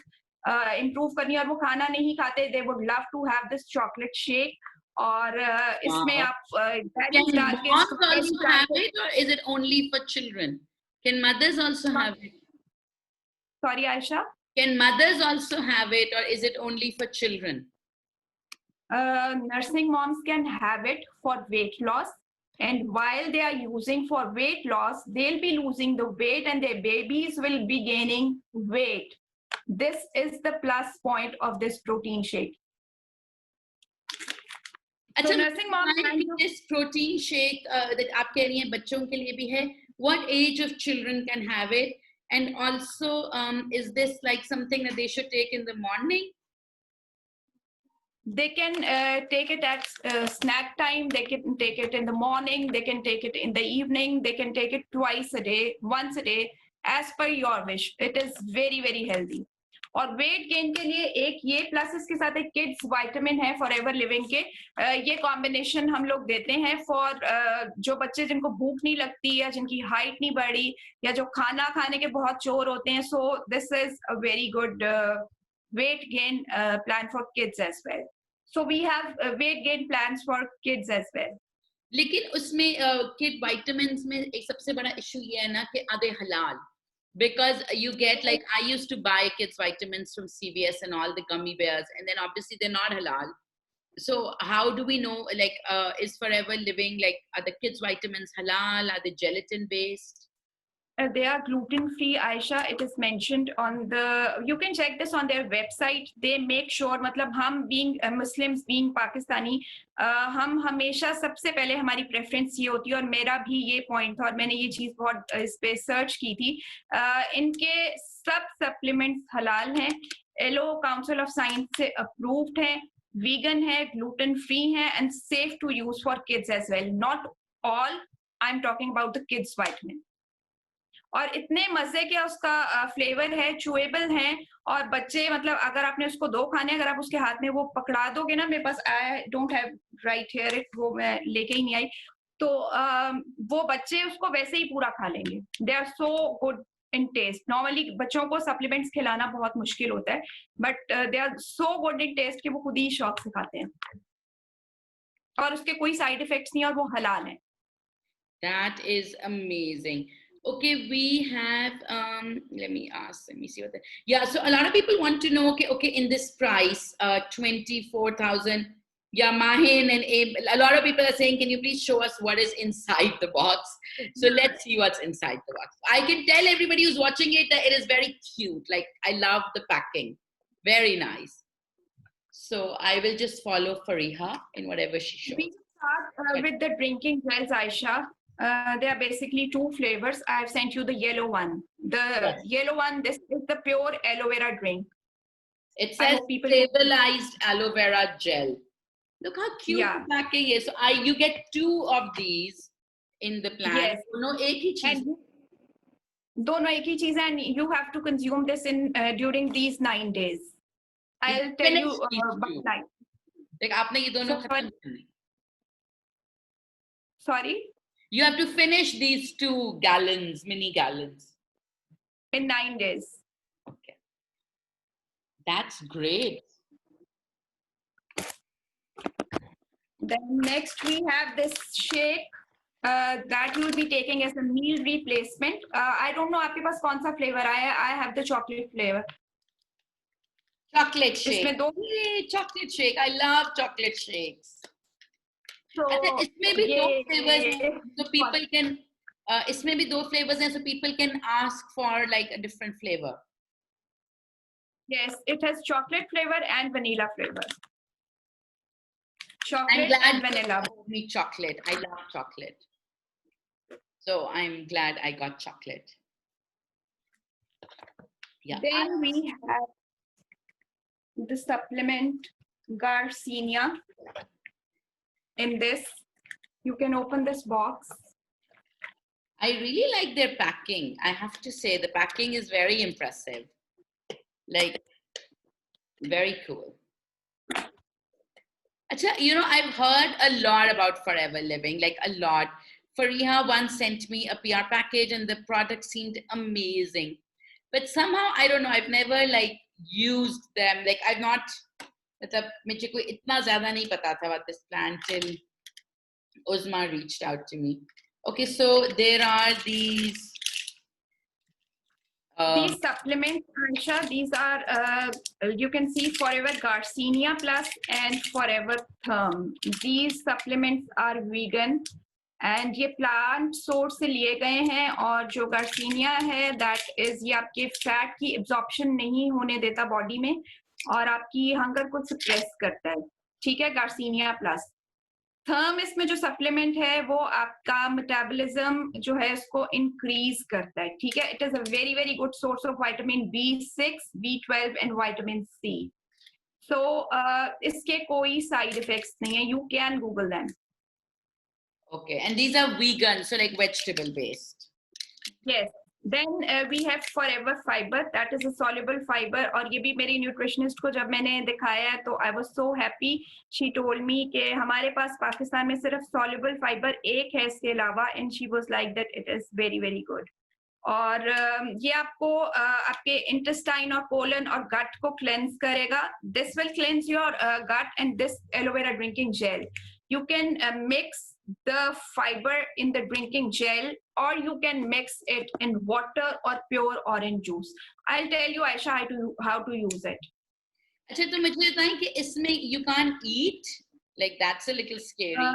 इंप्रूव करनी है और वो खाना नहीं खाते, they would love to have this chocolate shake. और इसमें आप Can moms also have it, or is it only for children? Can mothers also have it? Sorry, Aisha? Can mothers also have it, or is it only for children? Nursing moms can have it for weight loss, and while they are using for weight loss, they'll be losing the weight and their babies will be gaining weight. This is the plus point of this protein shake. अच्छा, So nursing moms can do- this protein shake that आप कह रही हैं बच्चों के लिए भी है. What age of children can have it? And also, is this like something that they should take in the morning? They can take it at snack time. They can take it in the morning. They can take it in the evening. They can take it twice a day, once a day, as per your wish. It is very healthy. और weight gain के लिए एक ये plus इसके साथ एक kids vitamin है forever living के. ये कॉम्बिनेशन हम लोग देते हैं फॉर जो बच्चे जिनको भूख नहीं लगती या जिनकी हाइट नहीं बढ़ी या जो खाना खाने के बहुत चोर होते हैं. So this is a very good weight gain plan for kids as well. So we have weight gain plans for kids as well. लेकिन उसमें kid vitamins में एक सबसे बड़ा issue ये है ना कि आधे halal. Because you get, like, I used to buy kids vitamins from CVS and all the gummy bears, and then obviously they're not halal. So how do we know, like, is Forever Living, like, are the kids vitamins halal? Are they gelatin based? They are gluten free, Aisha. It is mentioned on the, you can check this on their website. They make sure, मतलब हम being Muslims, being Pakistani, हम हमेशा सबसे पहले हमारी preference ये होती है, और मेरा भी ये पॉइंट था और मैंने ये चीज बहुत इस पे सर्च की थी. इनके सब सप्लीमेंट्स हलाल हैं, एलो काउंसिल ऑफ साइंस से अप्रूव्ड हैं, वीगन है, ग्लूटेन फ्री है, and safe to use for kids as well. Not all, I am talking about the kids vitamin. और इतने मजे के उसका फ्लेवर है, चुएबल है, और बच्चे, मतलब अगर आपने उसको 2 खाने, अगर आप उसके हाथ में वो पकड़ा दोगे ना, मेरे पास I don't have right here it, वो मैं लेके ही नहीं आई, तो वो बच्चे उसको वैसे ही पूरा खा लेंगे. They are so good in taste. Normally बच्चों को सप्लीमेंट्स खिलाना बहुत मुश्किल होता है, but they are so good in taste कि वो खुद ही शौक से खाते हैं, और उसके कोई साइड इफेक्ट्स नहीं, और वो हलाल हैं. That is amazing. Okay, we have let me see what yeah, so a lot of people want to know, okay, in this price 24,000, yeah, Mahin and Abe, a lot of people are saying, can you please show us what is inside the box? So let's see what's inside the box. I can tell everybody who's watching it that it is very cute. Like, I love the packing, very nice. So I will just follow Fariha in whatever she shows. We start with the drinking gels, Aisha. They are basically two flavors. I have sent you the yellow one. The Yes. yellow one, this is the pure aloe vera drink. It says stabilized aloe vera gel. Look how cute Yeah. the packing is. So you get 2 of these in the plan. Yes. No, एक ही चीज. And दोनों एक ही चीज है, and you have to consume this in during these 9 days. I'll tell you by night. Like आपने ये दोनों खत्म करने. Sorry? You have to finish these 2 gallons, mini gallons. In 9 days. Okay. That's great. Then next we have this shake that you will be taking as a meal replacement. I don't know आपके पास कौन सा flavor आया है. I have the chocolate flavor. Chocolate shake. इसमें दो. Yay, chocolate shake. I love chocolate shakes. So इसमें भी 2 flavors हैं, so people can इसमें भी 2 flavors हैं, so people can ask for like a different flavor. Yes, it has chocolate flavor and vanilla flavor. I'm Chocolate glad and vanilla. me chocolate. I love chocolate. So I'm glad I got chocolate. Yeah. Then we have the supplement Garcinia. In this, you can open this box. I really like their packing. I have to say the packing is very impressive. Like, very cool. Achha, you know, I've heard a lot about Forever Living, like a lot. Fariha once sent me a PR package and the product seemed amazing. But somehow, I don't know, I've never like used them. Like, I've not, मतलब मुझे कोई इतना ज़्यादा नहीं पता था about this plan till Uzma reached out to me. Okay, so there are these supplements, Aisha. These are, you can see Forever Garcinia Plus and Forever Therm. These supplements are vegan and ये plant source से लिए गए हैं, और जो Garcinia है, that is ये आपके fat की absorption नहीं होने देता body में, और आपकी hunger को suppress करता है. ठीक है, Garcinia Plus. थर्म इसमें जो सप्लीमेंट है वो आपका मेटाबॉलिज्म जो है उसको इंक्रीज करता है. ठीक है, it is a very very good source of vitamin B6, B12 and vitamin C. सो इसके कोई साइड इफेक्ट्स नहीं है. You can Google them. Okay, and these are vegan, so like vegetable based. Yes. Then we have Forever Fiber, that is a soluble fiber. और ये भी मेरी nutritionist को जब मैंने दिखाया तो I was so happy. She told me कि हमारे पास पाकिस्तान में सिर्फ soluble fiber एक है इसके अलावा, and she was like that it is very very good. और ये आपको आपके intestine और colon और gut को cleanse करेगा. This will cleanse your gut and this aloe vera drinking gel. You can mix the fiber in the drinking gel, or you can mix it in water or pure orange juice. I'll tell you, Aisha, how to use it. अच्छा, तो मुझे बताएं कि इसमें you can't eat, like that's a little scary.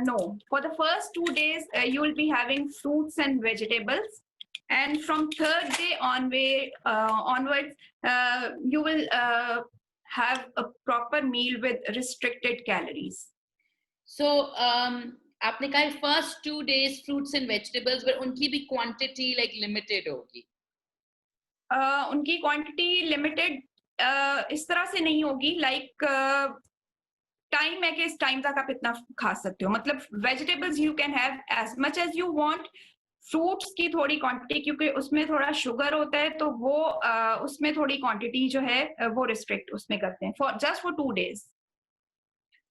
No, for the first 2 days you will be having fruits and vegetables, and from 3rd day onwards you will have a proper meal with restricted calories. So आपने कहा first 2 days fruits and vegetables, but उनकी भी quantity like limited होगी. उनकी quantity limited इस तरह से नहीं होगी. Like टाइम है कि इस टाइम तक आप इतना खा सकते हो. मतलब vegetables you can have as much as you want. Fruits की थोड़ी क्वांटिटी, क्योंकि उसमें थोड़ा शुगर होता है, तो वो उसमें थोड़ी क्वांटिटी जो है वो रिस्ट्रिक्ट उसमें करते हैं फॉर 2 days.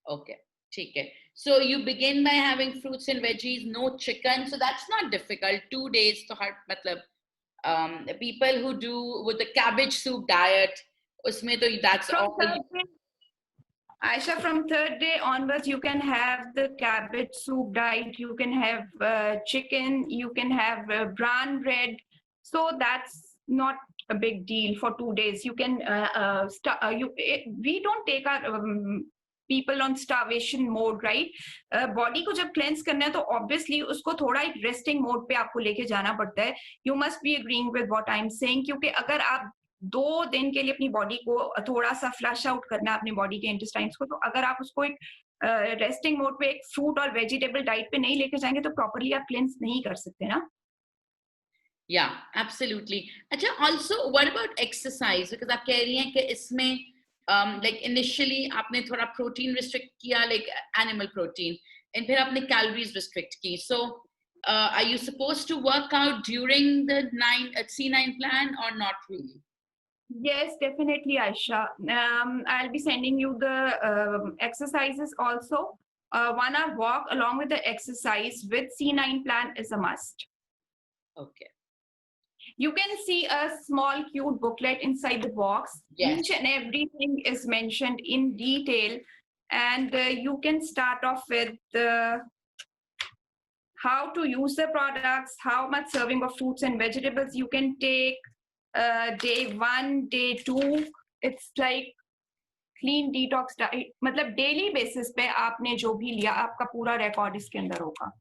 Okay, ठीक है. So you begin by having fruits and veggies, no chicken. So that's not difficult. 2 days to heart, matlab, people who do with the cabbage soup diet, usme to that's From all. third day, Aisha, from third day onwards, you can have the cabbage soup diet, you can have chicken, you can have brown bread. So that's not a big deal for 2 days. You can, we don't take our people on starvation mode, right? Body को जब cleanse करना है तो obviously उसको थोड़ा एक resting mode पे आपको लेके जाना पड़ता है. You must be agreeing with what I'm saying, क्योंकि अगर आप 2 दिन के लिए अपनी बॉडी को थोड़ा सा फ्लश आउट करना है अपनी बॉडी के इंटेस्टाइन्स को, तो अगर आप उसको एक रेस्टिंग मोड पे एक फ्रूट और वेजिटेबल डाइट पे नहीं लेके जाएंगे तो प्रॉपर्ली आप क्लेंस नहीं कर सकते ना. Yeah, absolutely. अच्छा, also what about exercise? Because आप कह रही हैं कि इसमें like initially आपने थोड़ा protein restrict किया, like animal protein, and फिर आपने calories restrict की. So are you supposed to work out during the C9 plan or not really? Yes, definitely, Aisha. I'll be sending you the exercises also. 1 hour walk along with the exercise with C9 plan is a must. Okay. You can see a small cute booklet inside the box. Yes. Each and everything is mentioned in detail, and you can start off with how to use the products, how much serving of fruits and vegetables you can take, day 1, day 2. It's like clean detox diet. मतलब daily basis पे आपने जो भी लिया आपका पूरा record इसके अंदर होगा.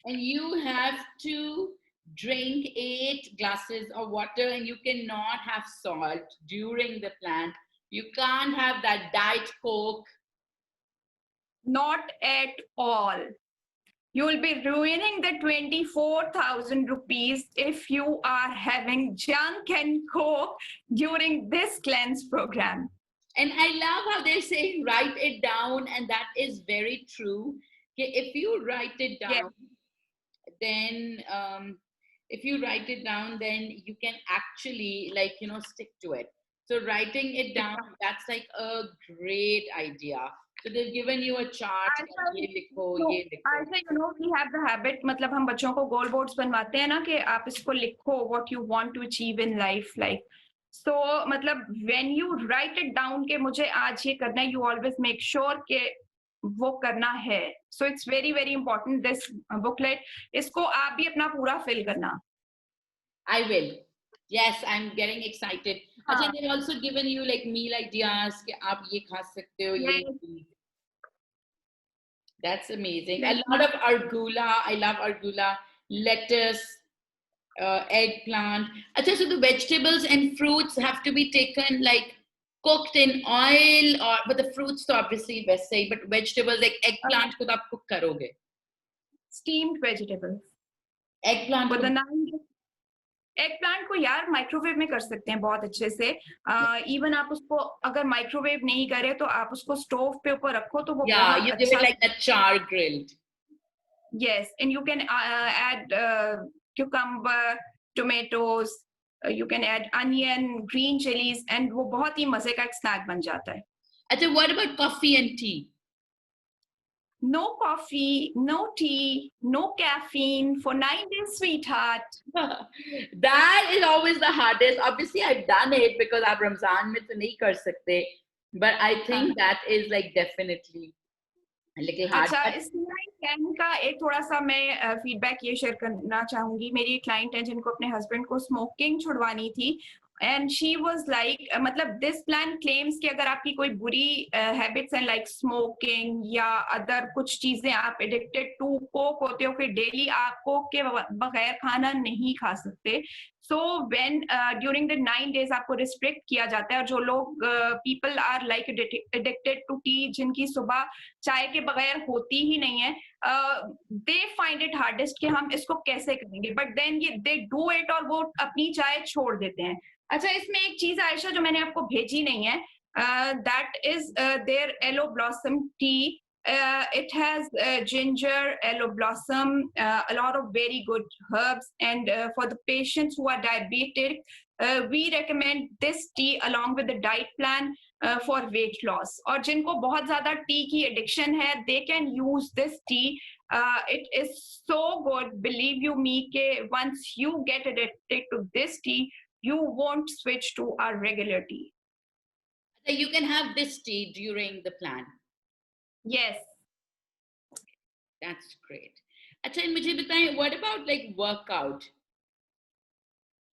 And you have to drink 8 glasses of water, and you cannot have salt during the plan. You can't have that diet Coke. Not at all. You will be ruining the 24,000 rupees if you are having junk and Coke during this cleanse program. And I love how they're saying write it down, and that is very true. If you write it down, Yes. then if you write it down, then you can actually stick to it. So writing it down, that's like a great idea. So they've given you a chart. ये लिखो, ये लिखो. Aisha, we have the habit, मतलब हम बच्चों को goal boards बनवाते हैं ना कि आप इसको लिखो what you want to achieve in life, like. So मतलब when you write it down कि मुझे आज ये करना है, you always make sure कि वो करना है. So it's very very important this booklet. इसको आप भी अपना पूरा fill करना. I will. Yes, I'm getting excited. Achha, they've also given you like meal ideas कि आप ये खा सकते हो, ये. That's amazing. A lot of arugula. I love arugula. Lettuce, eggplant. Achha, so the vegetables and fruits have to be taken like cooked in oil, but the fruits तो obviously वैसे ही, but vegetables like eggplant को तो आप cook करोगे. Steamed vegetables. Eggplant For the 9 days. Eggplant को यार microwave में कर सकते हैं बहुत अच्छे से. इवन आप उसको अगर माइक्रोवेव नहीं करे तो आप उसको स्टोव पे ऊपर रखो तो वो बहुत you give it like that char grilled. Yes, and you can add cucumber, tomatoes, you can add onion, green chilies, and वो बहुत ही मजे का एक स्नैक बन जाता है. अच्छा, what about coffee and tea? No coffee, no tea, no caffeine for 9 days, sweetheart. That is always the hardest. Obviously, I've done it because आप रमजान में तो नहीं कर सकते. But I think that is like definitely a little hard. अच्छा, इस client का एक थोड़ा सा मैं फीडबैक ये शेयर करना चाहूंगी. मेरी एक क्लाइंट है जिनको अपने हस्बैंड को स्मोकिंग छुड़वानी थी. And she was like, मतलब this plan claims कि अगर आपकी कोई बुरी habits हैं like smoking या other कुछ चीजें आप addicted to coke होते हो कि daily आप coke के बगैर खाना नहीं खा सकते. So when during the 9 days आपको restrict किया जाता है और जो लोग people are like addicted to tea जिनकी सुबह चाय के बगैर होती ही नहीं है, they find it hardest कि हम इसको कैसे करेंगे. But then they do it और वो अपनी चाय छोड़ देते हैं. अच्छा, इसमें एक चीज आयशा जो मैंने आपको भेजी नहीं है, that is their aloe blossom tea. It has ginger, aloe blossom, a lot of very good herbs, and for the patients who are diabetic, we recommend this tea along with the diet plan. For weight loss. और जिनको बहुत ज्यादा tea की addiction है, they can use this tea. It is so good, believe you me, के once you get addicted to this tea, you won't switch to our regular tea. So you can have this tea during the plan. Yes. That's great. अच्छा मुझे बताएं, what about like workout?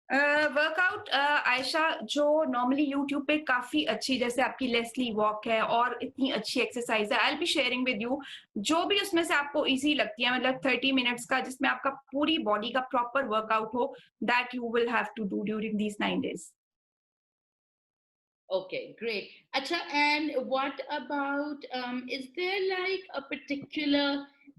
Workout Ayesha, जो normally YouTube पे काफी अच्छी, जैसे आपकी Leslie walk है और इतनी अच्छी एक्सरसाइज है, I will be sharing with you, जो भी उसमें से आपको इजी लगती है, मतलब 30 मिनट्स का जिसमें आपका पूरी बॉडी का प्रॉपर वर्कआउट हो, that you will have to do during these 9 days. Okay, great. Acha, and what about, is there like a particular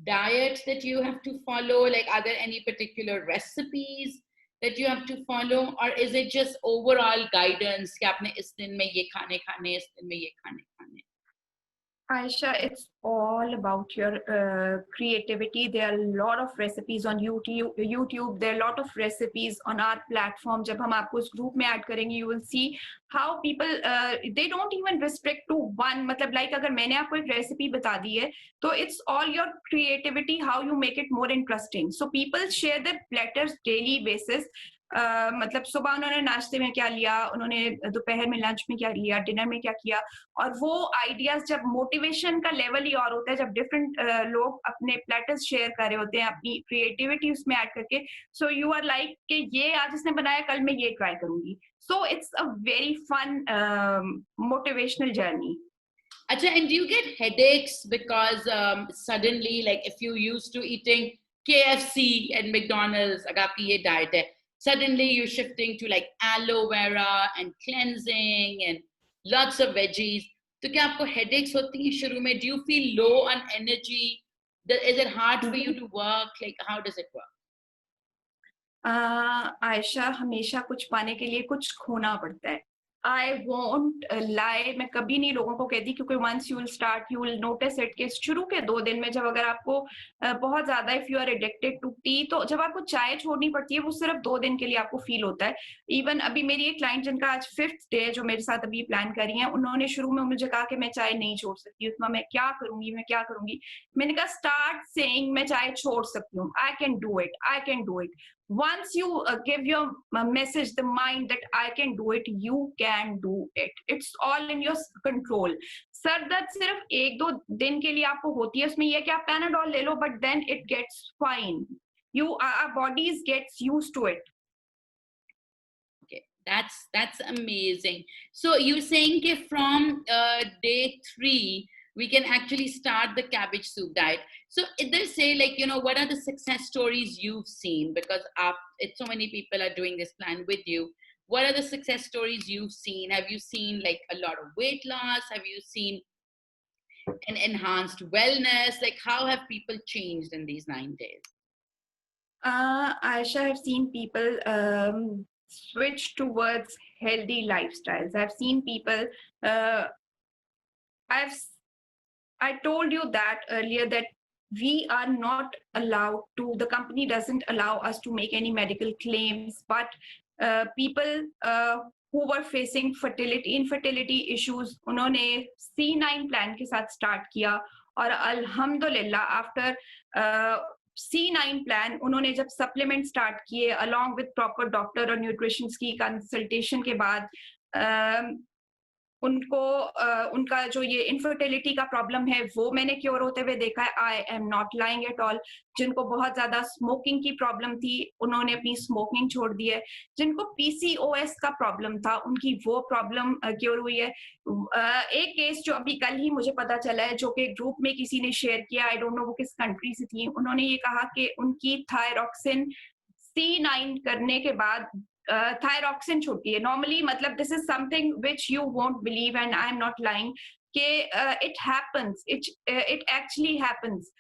diet that you have to follow? Like, are there any particular recipes that you have to follow? Or is it just overall guidance? कि आपने इस दिन में ये खाने खाने, इस दिन में ये खाने खाने? Aisha, it's all about your creativity. There are a lot of recipes on YouTube. There are a lot of recipes on our platform. जब हम आपको उस group में add करेंगे, you will see how people they don't even restrict to one. मतलब like अगर मैंने आपको एक recipe बता दी है, तो it's all your creativity, how you make it more interesting. So people share their platters daily basis. मतलब सुबह उन्होंने नाश्ते में क्या लिया, उन्होंने दोपहर में लंच में क्या लिया, डिनर में क्या किया, और वो आइडियाज, जब मोटिवेशन का लेवल ही और होता है, जब डिफरेंट लोग अपने प्लेटर्स शेयर कर रहे होते हैं अपनी क्रिएटिविटी उसमें ऐड करके, सो यू आर लाइक कि ये आज इसने बनाया, कल मैं ये ट्राई करूंगी. So it's a very fun motivational journey. Acha, and do you get headaches because suddenly, like if you used to eating KFC and McDonald's, अगर आपकी ये diet है, suddenly you're shifting to like aloe vera and cleansing and lots of veggies. तो क्या आपको headaches होती हैं शुरू में? Do you feel low on energy? Is it hard for you to work? Like, how does it work? Ayesha, हमेशा कुछ पाने के लिए कुछ खोना पड़ता है. आई वोंट लाई, मैं कभी नहीं लोगों को कहती, क्योंकि once you will start you will notice it कि शुरू के 2 दिन में, जब अगर आपको बहुत ज्यादा if you are addicted to tea, तो जब आपको चाय छोड़नी पड़ती है, वो सिर्फ 2 दिन के लिए आपको फील होता है. इवन अभी मेरी एक क्लाइंट जिनका आज 5th डे है, जो मेरे साथ अभी प्लान कर रही है, उन्होंने शुरू में मुझे कहा कि मैं चाय नहीं छोड़ सकती, उसमें मैं क्या करूंगी, मैं क्या करूंगी. मैंने कहा स्टार्ट सेइंग मैं चाय छोड़ सकती हूँ, I can do it, I can do it. Once you give your message the mind that I can do it, you can do it. It's all in your control. Sir दर्द सिर्फ 1-2 दिन के लिए आपको होती है, उसमें यह कि आप पैनाडोल ले लो, but then it gets fine. Our bodies gets used to it. Okay, that's amazing. So you're saying that from day 3 we can actually start the cabbage soup diet. So they say, like, you know, what are the success stories you've seen? Because so many people are doing this plan with you. What are the success stories you've seen? Have you seen like a lot of weight loss? Have you seen an enhanced wellness? Like, how have people changed in these 9 days? Aisha, I've seen people switch towards healthy lifestyles. I've seen people, I told you that earlier, that we are not allowed to, the company doesn't allow us to make any medical claims, but people who were facing infertility issues, उन्होंने C9 plan के साथ start किया, और अल्हम्दुलिल्लाह after C9 plan उन्होंने जब supplement start किए along with proper doctor और न्यूट्रिशनिस्ट की कंसल्टेशन के बाद, उनको उनका जो ये इनफर्टिलिटी का प्रॉब्लम है वो मैंने क्योर होते हुए देखा है. आई am not lying at all. जिनको बहुत ज्यादा स्मोकिंग की प्रॉब्लम थी, उन्होंने अपनी स्मोकिंग छोड़ दी है. जिनको PCOS का प्रॉब्लम था, उनकी वो प्रॉब्लम क्योर हुई है. एक केस जो अभी कल ही मुझे पता चला है, जो कि ग्रुप में किसी ने शेयर किया, आई डोंट नो वो किस कंट्री से थी, उन्होंने ये कहा कि उनकी थायरॉक्सिन C9 करने के बाद थायरॉक्सिन छूटी है. नॉर्मली, मतलब this is something which you won't believe, and I am not lying, कि it happens, it actually happens.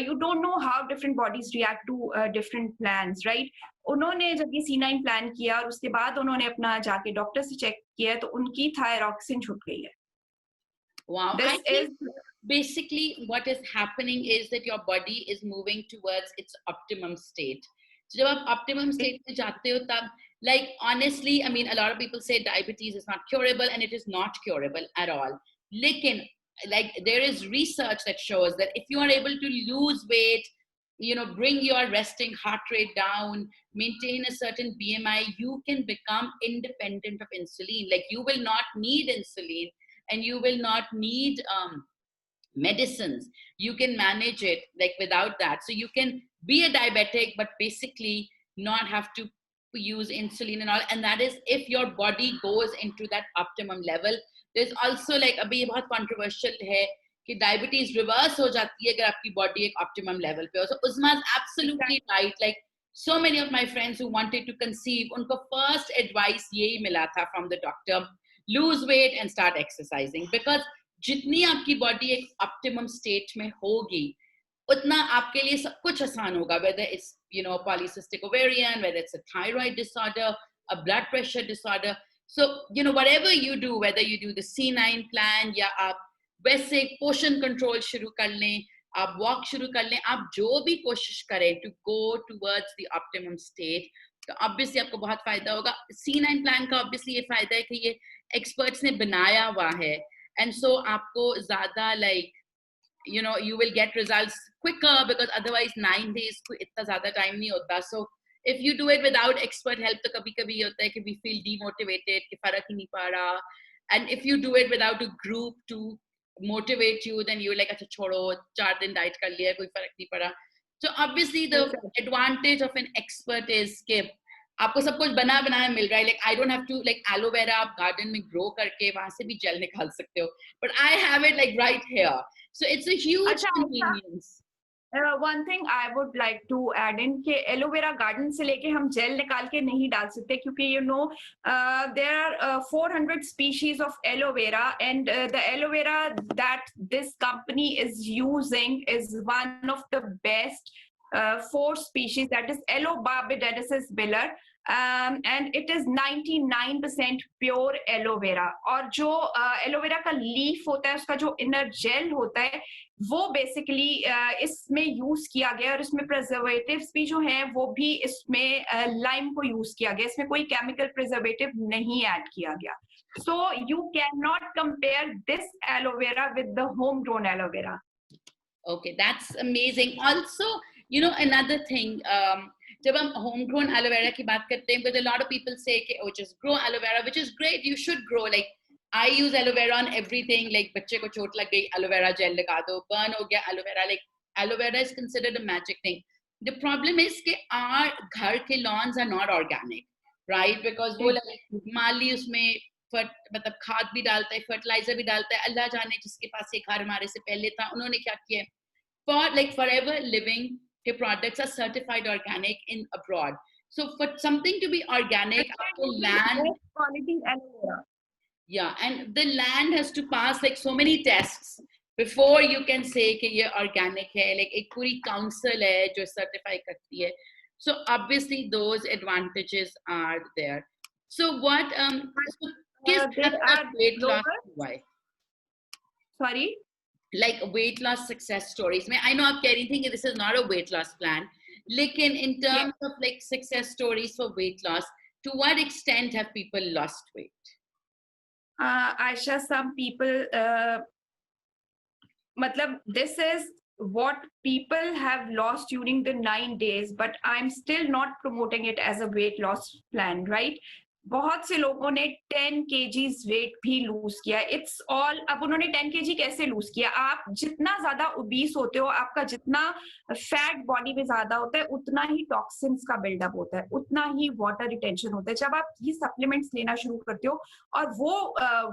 You don't know how different bodies react to different plans, right? उन्होंने जब ये C9 प्लान किया और उसके बाद उन्होंने अपना जाके डॉक्टर से चेक किया, तो उनकी थायरॉक्सिन छूट गई है. Wow. This I think is basically what is happening is that your body is moving towards its optimum state. So जब आप optimum state में जाते हो, तब Like, honestly, I mean, a lot of people say diabetes is not curable, and it is not curable at all. Lekin, like, there is research that shows that if you are able to lose weight, bring your resting heart rate down, maintain a certain BMI, you can become independent of insulin. Like, you will not need insulin, and you will not need medicines. You can manage it like without that. So you can be a diabetic, but basically not have to use insulin and all. And that is if your body goes into that optimum level. There's also like अभी ये बहुत controversial है कि diabetes reverse हो जाती है अगर आपकी body एक optimum level पे हो. So Uzma is absolutely right. Like, so many of my friends who wanted to conceive, उनको first advice यही मिला था from the doctor: lose weight and start exercising. Because जितनी आपकी बॉडी एक ऑप्टिमम स्टेट में होगी, उतना आपके लिए सब कुछ आसान होगा. whether it's polycystic ovarian, whether it's a thyroid disorder, a blood pressure disorder. So whatever you do, whether you do the C9 plan या आप वैसे पोषण कंट्रोल शुरू कर लें, आप वॉक शुरू कर लें, आप जो भी कोशिश करें to go towards the optimum state, तो ऑब्वियसली आपको बहुत फायदा होगा. C9 प्लान का ऑब्वियसली ये फायदा है कि ये एक्सपर्ट्स ने बनाया हुआ है. And so आपको ज़्यादा like you will get results quicker, because otherwise 9 days को इतना ज़्यादा time नहीं होता. So if you do it without expert help, तो कभी-कभी होता है कि we feel demotivated कि फर्क ही नहीं पड़ रहा. And if you do it without a group to motivate you, then you're like अच्छा छोड़ो, 4 दिन diet कर लिया, कोई फर्क नहीं पड़ा. So obviously the advantage of an expert is कि आपको सब कुछ बना बनाया मिल रहा है. Like I don't have to like aloe vera आप गार्डन में ग्रो करके वहां से भी जेल निकाल सकते हो, but I have it like right here. So it's a huge convenience. One thing I would like to add in कि एलोवेरा गार्डन से लेके हम जेल निकाल के नहीं डाल सकते, क्योंकि there are 400 species of aloe vera, and the aloe vera that this company is using is one of the best 4 species, that is Alobarbidoensis biller, and it is 99% pure aloe vera. और जो एलोवेरा का leaf होता है, उसका जो inner jail होता है, वो बेसिकली इसमें यूज किया गया, और इसमें प्रिजर्वेटिव्स भी जो हैं वो भी इसमें लाइम को यूज किया गया. इसमें कोई केमिकल प्रिजर्वेटिव नहीं ऐड किया गया. So you cannot compare this aloe vera with the homegrown aloe vera. Okay, that's amazing. Also, another thing, जब हम homegrown aloe vera की बात करते हैं, because a lot of people say कि oh, just grow aloe vera, which is great. You should grow. Like I use aloe vera on everything. Like बच्चे को चोट लग गई, aloe vera gel लगा दो, burn हो गया, aloe vera. Like aloe vera is considered a magic thing. The problem is कि our घर के lawns are not organic, right? Because वो like माली उसमें मतलब खाद भी डालता है, फर्टिलाइजर भी डालता है. अल्लाह जाने जिसके पास ये घर हमारे से पहले था, उन्होंने क्या किया. For like Forever Living, your products are certified organic in abroad. So for something to be organic, the land quality aloe vera. Yeah, and the land has to pass like so many tests before you can say कि ये organic है. Like एक पूरी council है जो certify करती है. So obviously those advantages are there. So what so किस weight loss हुआ है? Sorry? Like weight loss success stories. I know आप कह रही थी कि this is not a weight loss plan, लेकिन in terms of like success stories for weight loss, to what extent have people lost weight? Aisha, some people, matlab, this is what people have lost during the 9 days, but I'm still not promoting it as a weight loss plan, right? बहुत से लोगों ने 10 kgs wait भी loose किया. It's all, अब उन्होंने 10 kg कैसे loose किया? आप जितना ज्यादा ओबीस होते हो, आपका जितना फैट बॉडी में ज्यादा होता है, उतना ही टॉक्सिन्स का बिल्डअप होता है, उतना ही वाटर रिटेंशन होता है. जब आप ये सप्लीमेंट्स लेना शुरू करते हो और वो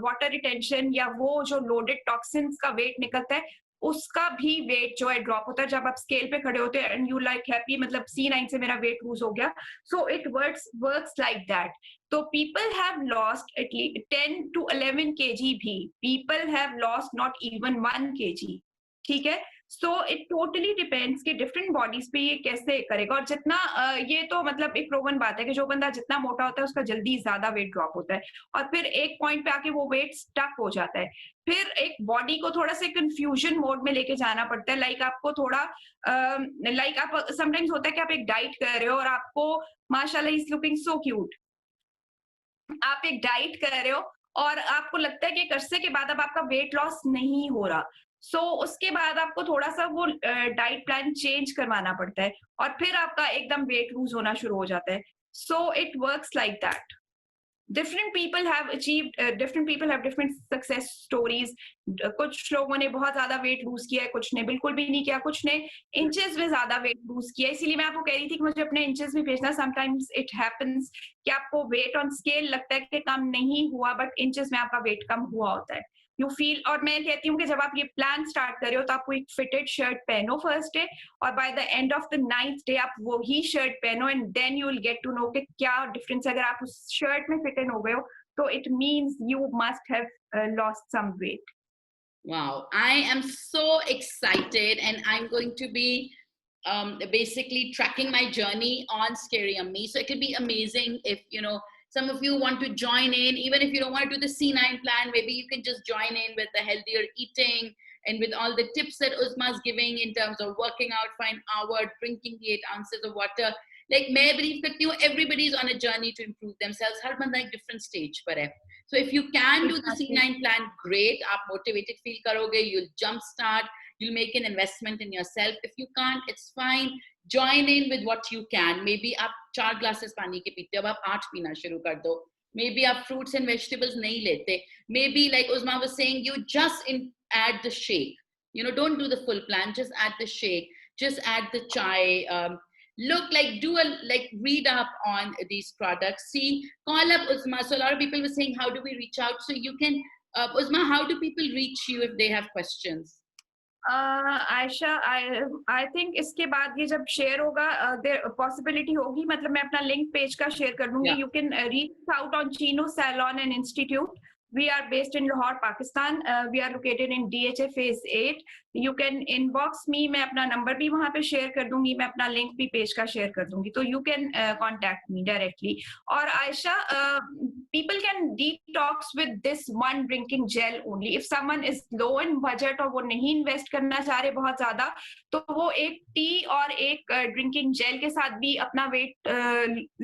वाटर रिटेंशन या वो जो लोडेड टॉक्सिन्स का वेट निकलता है, उसका भी वेट जो है ड्रॉप होता है. जब आप स्केल पे खड़े होते हैं एंड यू लाइक हैप्पी, मतलब C9 से मेरा वेट लूज हो गया. So it works like that. तो people have lost at least 10 to 11 kg भी. People have lost not even 1 kg. ठीक है. So it totally depends कि different bodies पे ये कैसे करेगा. और जितना ये तो मतलब एक प्रूवन बात है कि जो बंदा जितना मोटा होता है उसका जल्दी ज्यादा वेट ड्रॉप होता है, और फिर एक पॉइंट पे आके वो वेट स्टक हो जाता है. फिर एक बॉडी को थोड़ा सा कंफ्यूजन मोड में लेके जाना पड़ता है. लाइक आपको थोड़ा लाइक आप समटाइम्स होता है कि आप एक डाइट कर रहे हो और आपको माशाल्लाह इज लुकिंग सो क्यूट, आप एक डाइट कर रहे हो और आपको लगता है कि एक अरसे के बाद अब आपका वेट लॉस नहीं हो रहा, सो उसके बाद आपको थोड़ा-सा वो डाइट प्लान चेंज करवाना पड़ता है और फिर आपका एकदम वेट लूज़ होना शुरू हो जाता है। So it works like that. Different people have different success stories. कुछ लोगों ने बहुत ज्यादा वेट लूज किया है, कुछ ने बिल्कुल भी नहीं किया, कुछ ने इंचेस में ज्यादा वेट लूज किया। इसीलिए मैं आपको कह रही थी कि मुझे अपने इंचेस भी भेजना। समटाइम्स इट हैपेंस कि आपको वेट ऑन स्केल लगता है कि कम नहीं हुआ, बट इंचेस में आपका वेट कम हुआ होता है। यू फील, और मैं कहती हूँ कि जब आप ये प्लान स्टार्ट कर रहे हो तो आपको एक फिटेड शर्ट पहनो फर्स्ट डे, और by the end of the 9th day आप वो ही शर्ट पहनो, and then you will get to know कि क्या डिफरेंस। अगर आप उस शर्ट में फिट इन हो गए हो तो it means you must have lost some weight. Wow, I am so excited, and I'm going to be basically tracking my journey on Scary Yummy. So it'll be amazing if some of you want to join in, even if you don't want to do the C9 plan. Maybe you can just join in with the healthier eating and with all the tips that Uzma's giving in terms of working out, find hour, drinking the 8 ounces of water. Like मैं believe करती हूँ everybody is on a journey to improve themselves. हर बंदा एक different stage पर है. So if you can do the C9 plan, great. आप motivated feel करोगे, you'll jumpstart, you'll make an investment in yourself. If you can't, it's fine. Join in with what you can. Maybe आप 4 glasses पानी के पीते हो, अब आप 8 पीना शुरू कर दो. Maybe आप fruits and vegetables नहीं लेते. Maybe like Uzma was saying, you just add the shake. Don't do the full plan. Just add the shake. Just add the chai. Read up on these products. See, call up Uzma. So a lot of people were saying, how do we reach out? So you can, Uzma, how do people reach you if they have questions? Ayesha, I think इसके बाद ये जब share होगा, possibility होगी, मतलब मैं अपना link page का शेयर कर दूंगी। You can reach out on Chino salon and institute. We are based in Lahore, Pakistan. We are located in DHA Phase 8. You can inbox me. मैं अपना नंबर भी वहाँ पे शेयर कर दूंगी, मैं अपना लिंक भी पेज का शेयर कर दूंगी, तो you can contact me directly. और Ayesha, people can detox with this one drinking gel only. If someone is low in budget और वो नहीं इन्वेस्ट करना चाह रहे बहुत ज्यादा, तो वो एक टी और एक ड्रिंकिंग जेल के साथ भी अपना वेट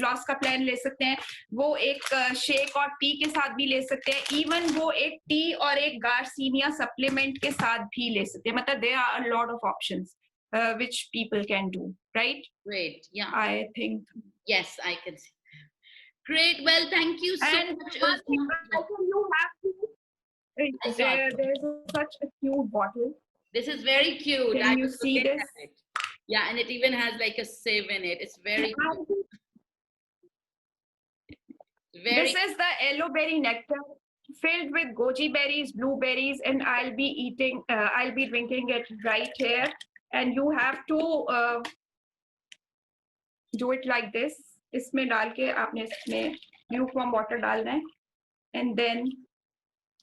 लॉस का प्लान ले सकते हैं। वो एक शेक और टी के साथ भी ले सकते हैं। इवन वो एक टी और एक गार्सिनिया सप्लीमेंट के साथ भी ले सकते हैं। मतलब there are a lot of options which people can do, right? Great. Yeah, I think. Yes, I can see. Great. Well, thank you so much. You have to. There's such a cute bottle. This is very cute. Can you see this? Yeah, and it even has like a sieve in it. It's very cute. This is the yellow berry nectar filled with goji berries, blueberries, and I'll be drinking it right here. And you have to do it like this. इसमें डाल के आपने इसमें lukewarm water डालना है, and then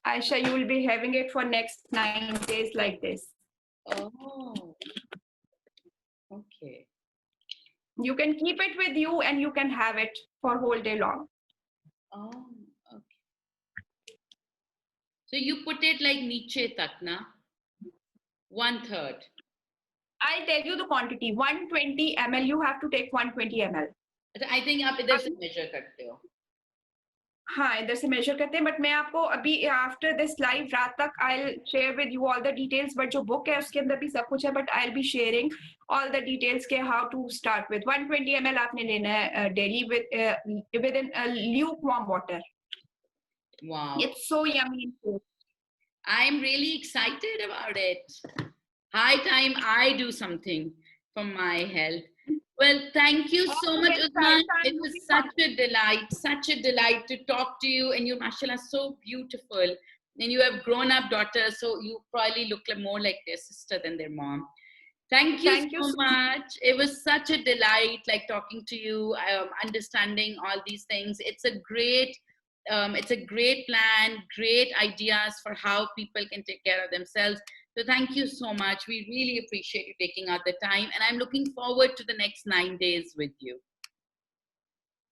Aisha, you will be having it for next 9 days like this. Oh, okay. You can keep it with you and you can have it for whole day long. Oh, okay. So you put it like niche tak na? 1/3. I'll tell you the quantity. 120 ml. You have to take 120 ml. I think आप इधर से measure करते हो. हाँ, इधर से major करते हैं, बट मैं आपको अभी आफ्टर दिस लाइव रात तक I'll share with you all the details. But जो बुक है उसके अंदर भी सब कुछ है, but I'll be sharing all the details के how to start with. 120 ml आपने लेना है daily within lukewarm water. Wow. It's so yummy. I'm really excited about it. High time I do something for my health. Well, thank you so much, Uzma. It was such a delight to talk to you. And you, mashallah, so beautiful. And you have grown-up daughters, so you probably look more like their sister than their mom. Thank you so much. It was such a delight, like talking to you, understanding all these things. It's a great plan, great ideas for how people can take care of themselves. So thank you so much. We really appreciate you taking out the time. And I'm looking forward to the next 9 days with you.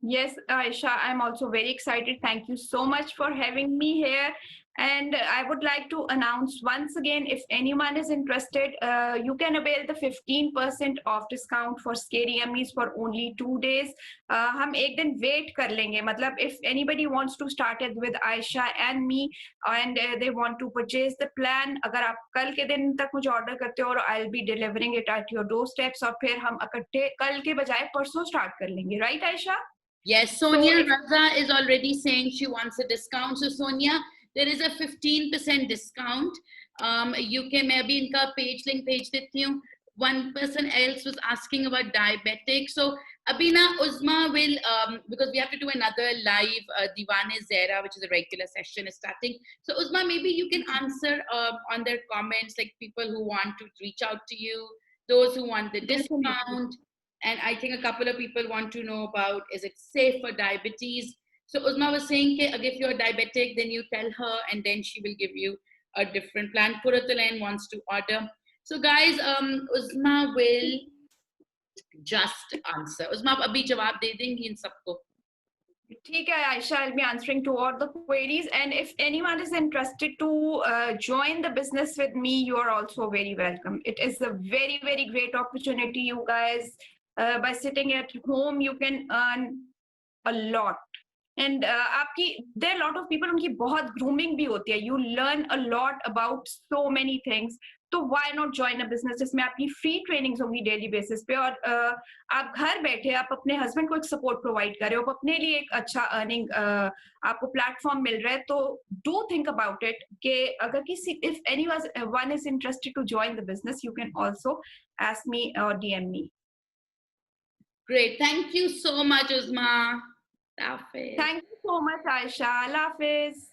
Yes, Aisha, I'm also very excited. Thank you so much for having me here. And I would like to announce once again, if anyone is interested, you can avail the 15% off discount for Scary Yummies for only 2 days. हम एक दिन wait कर लेंगे. मतलब if anybody wants to start it with Aisha and me and they want to purchase the plan, अगर आप कल के दिन तक मुझे order करते हो और I'll be delivering it at your doorsteps और फिर हम इकट्ठे कल के बजाय परसों start कर लेंगे. Right, Aisha? Yes, Sonia Raza is already saying she wants a discount. So Sonia, there is a 15% discount. You can maybe inka page link page देती हूँ. One person else was asking about diabetic. So Abina Uzma will, because we have to do another live Divane Zera, which is a regular session is starting. So Uzma, maybe you can answer on their comments, like people who want to reach out to you, those who want the discount. And I think a couple of people want to know about, is it safe for diabetes? So Uzma was saying, if you're diabetic, then you tell her and then she will give you a different plan. Purutalain wants to order. So guys, Uzma will just answer. Uzma abhi jawab de dengi in sabko. ठीक है, Aisha, I'll be answering to all the queries. And if anyone is interested to join the business with me, you are also very welcome. It is a very, very great opportunity, you guys. By sitting at home, you can earn a lot. And आपकी there are a lot of people उनकी बहुत grooming भी होती है. You learn a lot about so many things. तो why not join a business जिसमें आपकी free trainings होंगी daily basis पे और आप घर बैठे आप अपने husband को एक support provide कर रहे हो, आप अपने लिए एक अच्छा earning आपको platform मिल रहा है, तो do think about it कि अगर किसी if anyone is interested to join the business, you can also ask me or DM me. Great, thank you so much, Uzma. Thank you so much, Aisha. Allah Hafiz.